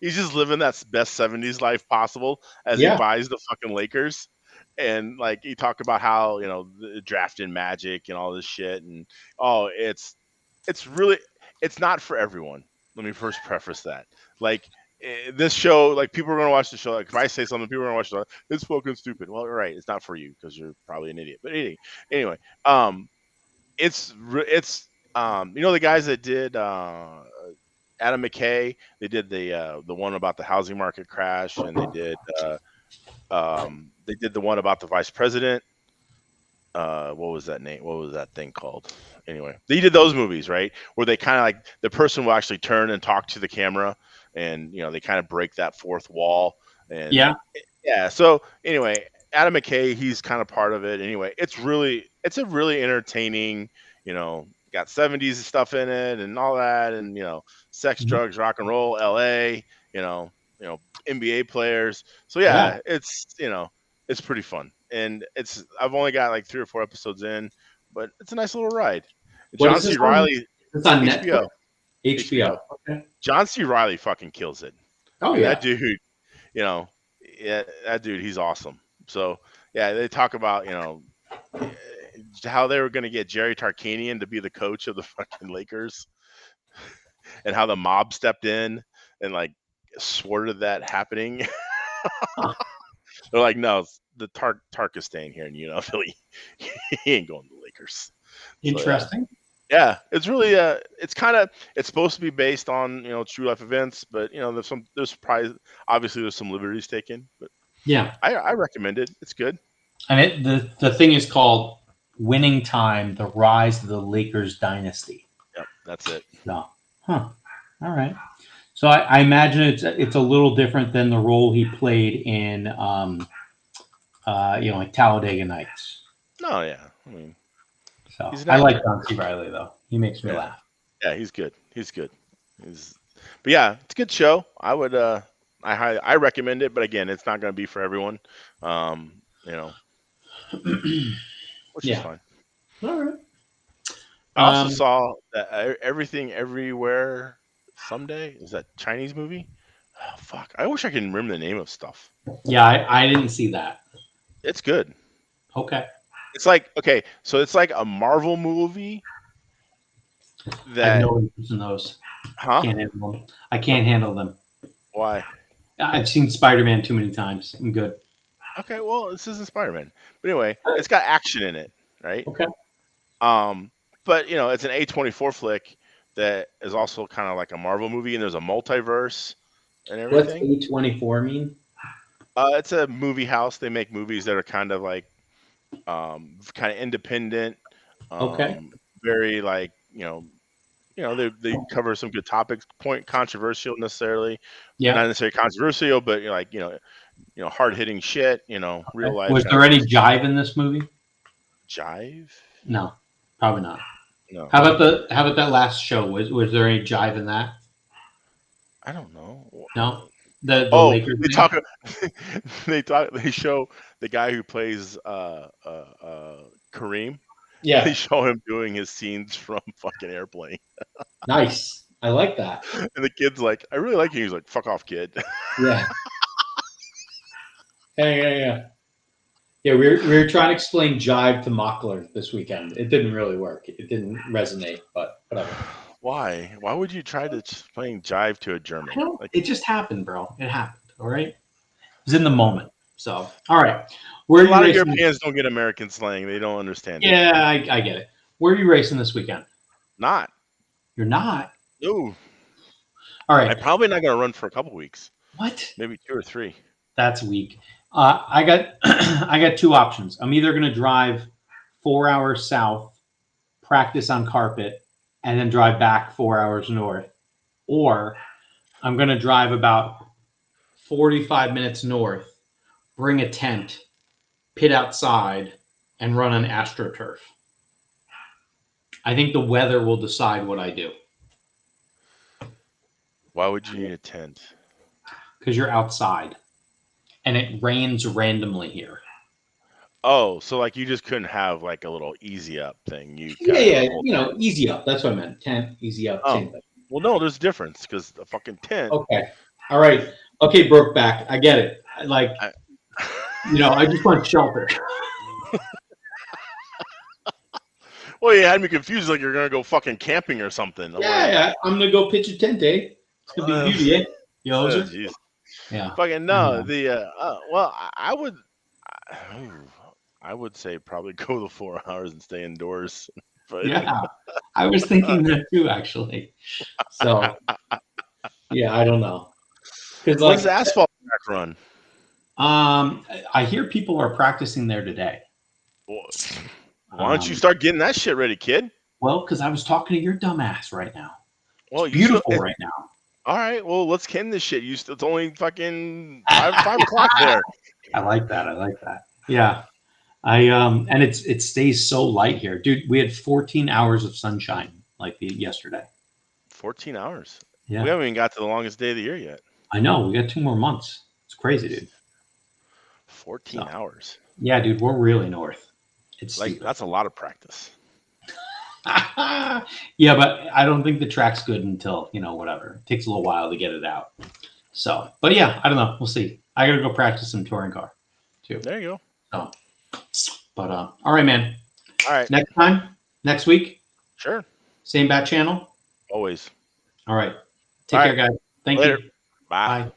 just living that best 70s life possible as he buys the fucking Lakers. and like he talked about how the drafting Magic and all this shit, and it's really it's not for everyone. Let me first preface that. Like this show, like people are gonna watch the show. Like if I say something, people are gonna watch the show. It's fucking stupid. Well, right, it's not for you because you're probably an idiot. But anyway, the guys that did Adam McKay, they did the one about the housing market crash, and they did the one about the vice president. What was that name? What was that thing called? Anyway, they did those movies, right? Where they kind of like the person will actually turn and talk to the camera, and they kind of break that fourth wall. And Yeah. yeah. So anyway, Adam McKay, he's kind of part of it. Anyway, it's a really entertaining. Got 70s stuff in it and all that, and sex, drugs, rock and roll, L.A. NBA players. So yeah. It's pretty fun. And I've only got like 3 or 4 episodes in, but it's a nice little ride. John C. Reilly. It's on HBO. Netflix? HBO. Okay. John C. Reilly fucking kills it. Oh, yeah. That dude, that dude, he's awesome. So yeah, they talk about, how they were going to get Jerry Tarkanian to be the coach of the fucking Lakers, and how the mob stepped in and like thwarted that happening. They're like, no, the Tark is staying here in Philly. He ain't going to the Lakers. Interesting. So, yeah, it's really it's supposed to be based on true life events, but there's probably obviously there's some liberties taken, but yeah, I recommend it. It's good. And the thing is called Winning Time: The Rise of the Lakers Dynasty. Yep, that's it. No, all right. So I imagine it's a little different than the role he played in like Talladega Nights. No, yeah, I mean, so I like John C. Reilly though. He makes me laugh. Yeah, he's good. But yeah, it's a good show. I would I recommend it, but again, it's not going to be for everyone. Which is fine. All right. I also saw that Everything Everywhere Someday. Is that Chinese movie? Oh, fuck. I wish I could remember the name of stuff. Yeah, I didn't see that. It's good. Okay. It's like a Marvel movie. I have no interest in those. Huh? I can't handle them. Why? I've seen Spider-Man too many times. I'm good. Okay, well, this isn't Spider-Man. But anyway, it's got action in it, right? Okay. But it's an A24 flick that is also kind of like a Marvel movie, and there's a multiverse and everything. What's A24 mean? It's a movie house. They make movies that are kind of like kind of independent. Okay. Very like they cover some good topics. Point controversial necessarily. Yeah. Not necessarily controversial, but hard hitting shit. Real life. Was there any jive in this movie? Jive? No, probably not. No. How about that last show? Was there any jive in that? I don't know. No. The Lakers they show the guy who plays Kareem. Yeah. They show him doing his scenes from fucking Airplane. Nice. I like that. And the kid's like, I really like you. He's like, fuck off, kid. Yeah. Yeah. Yeah, we were trying to explain jive to Mockler this weekend. It didn't really work. It didn't resonate, but whatever. Why? Why would you try to explain jive to a German? It just happened, bro. It happened. All right. It was in the moment. So, all right. A lot of Europeans don't get American slang. They don't understand it. Yeah, I get it. Where are you racing this weekend? Not. You're not? No. All right. I'm probably not going to run for a couple weeks. What? Maybe 2 or 3. That's weak. I got 2 options. I'm either going to drive 4 hours south, practice on carpet, and then drive back 4 hours north, or I'm going to drive about 45 minutes north, bring a tent, pit outside, and run on AstroTurf. I think the weather will decide what I do. Why would you need a tent? Because you're outside. And it rains randomly here. Oh, so like you just couldn't have like a little easy up thing. Yeah. Easy up. That's what I meant. Tent, easy up. Oh. Well, no, there's a difference because the fucking tent. Okay. All right. Okay, Brokeback. I get it. I just want shelter. Well, you had me confused, like you're gonna go fucking camping or something. Yeah, I'm gonna go pitch a tent, eh? It's gonna be beauty, eh? You hoser? Jeez. Yeah. Fucking no. Well, I would say probably go the 4 hours and stay indoors. But Yeah, I was thinking that too, actually. So, yeah, I don't know. Because when's the asphalt track run? I hear people are practicing there today. Why don't you start getting that shit ready, kid? Well, because I was talking to your dumbass right now. Well, it's beautiful right now. All right, well, let's can this shit. It's only fucking 5 o'clock there. I like that. Yeah. And it stays so light here. Dude, we had 14 hours of sunshine yesterday. 14 hours? Yeah. We haven't even got to the longest day of the year yet. I know. We got 2 more months. It's crazy, dude. 14 hours. Yeah, dude, we're really north. It's like stupid. That's a lot of practice. Yeah, but I don't think the track's good until, whatever. It takes a little while to get it out. So, but yeah, I don't know. We'll see. I got to go practice some touring car too. There you go. So, but all right, man. All right. Next week. Sure. Same bat channel. Always. All right. Take care, guys. Thank you. Bye.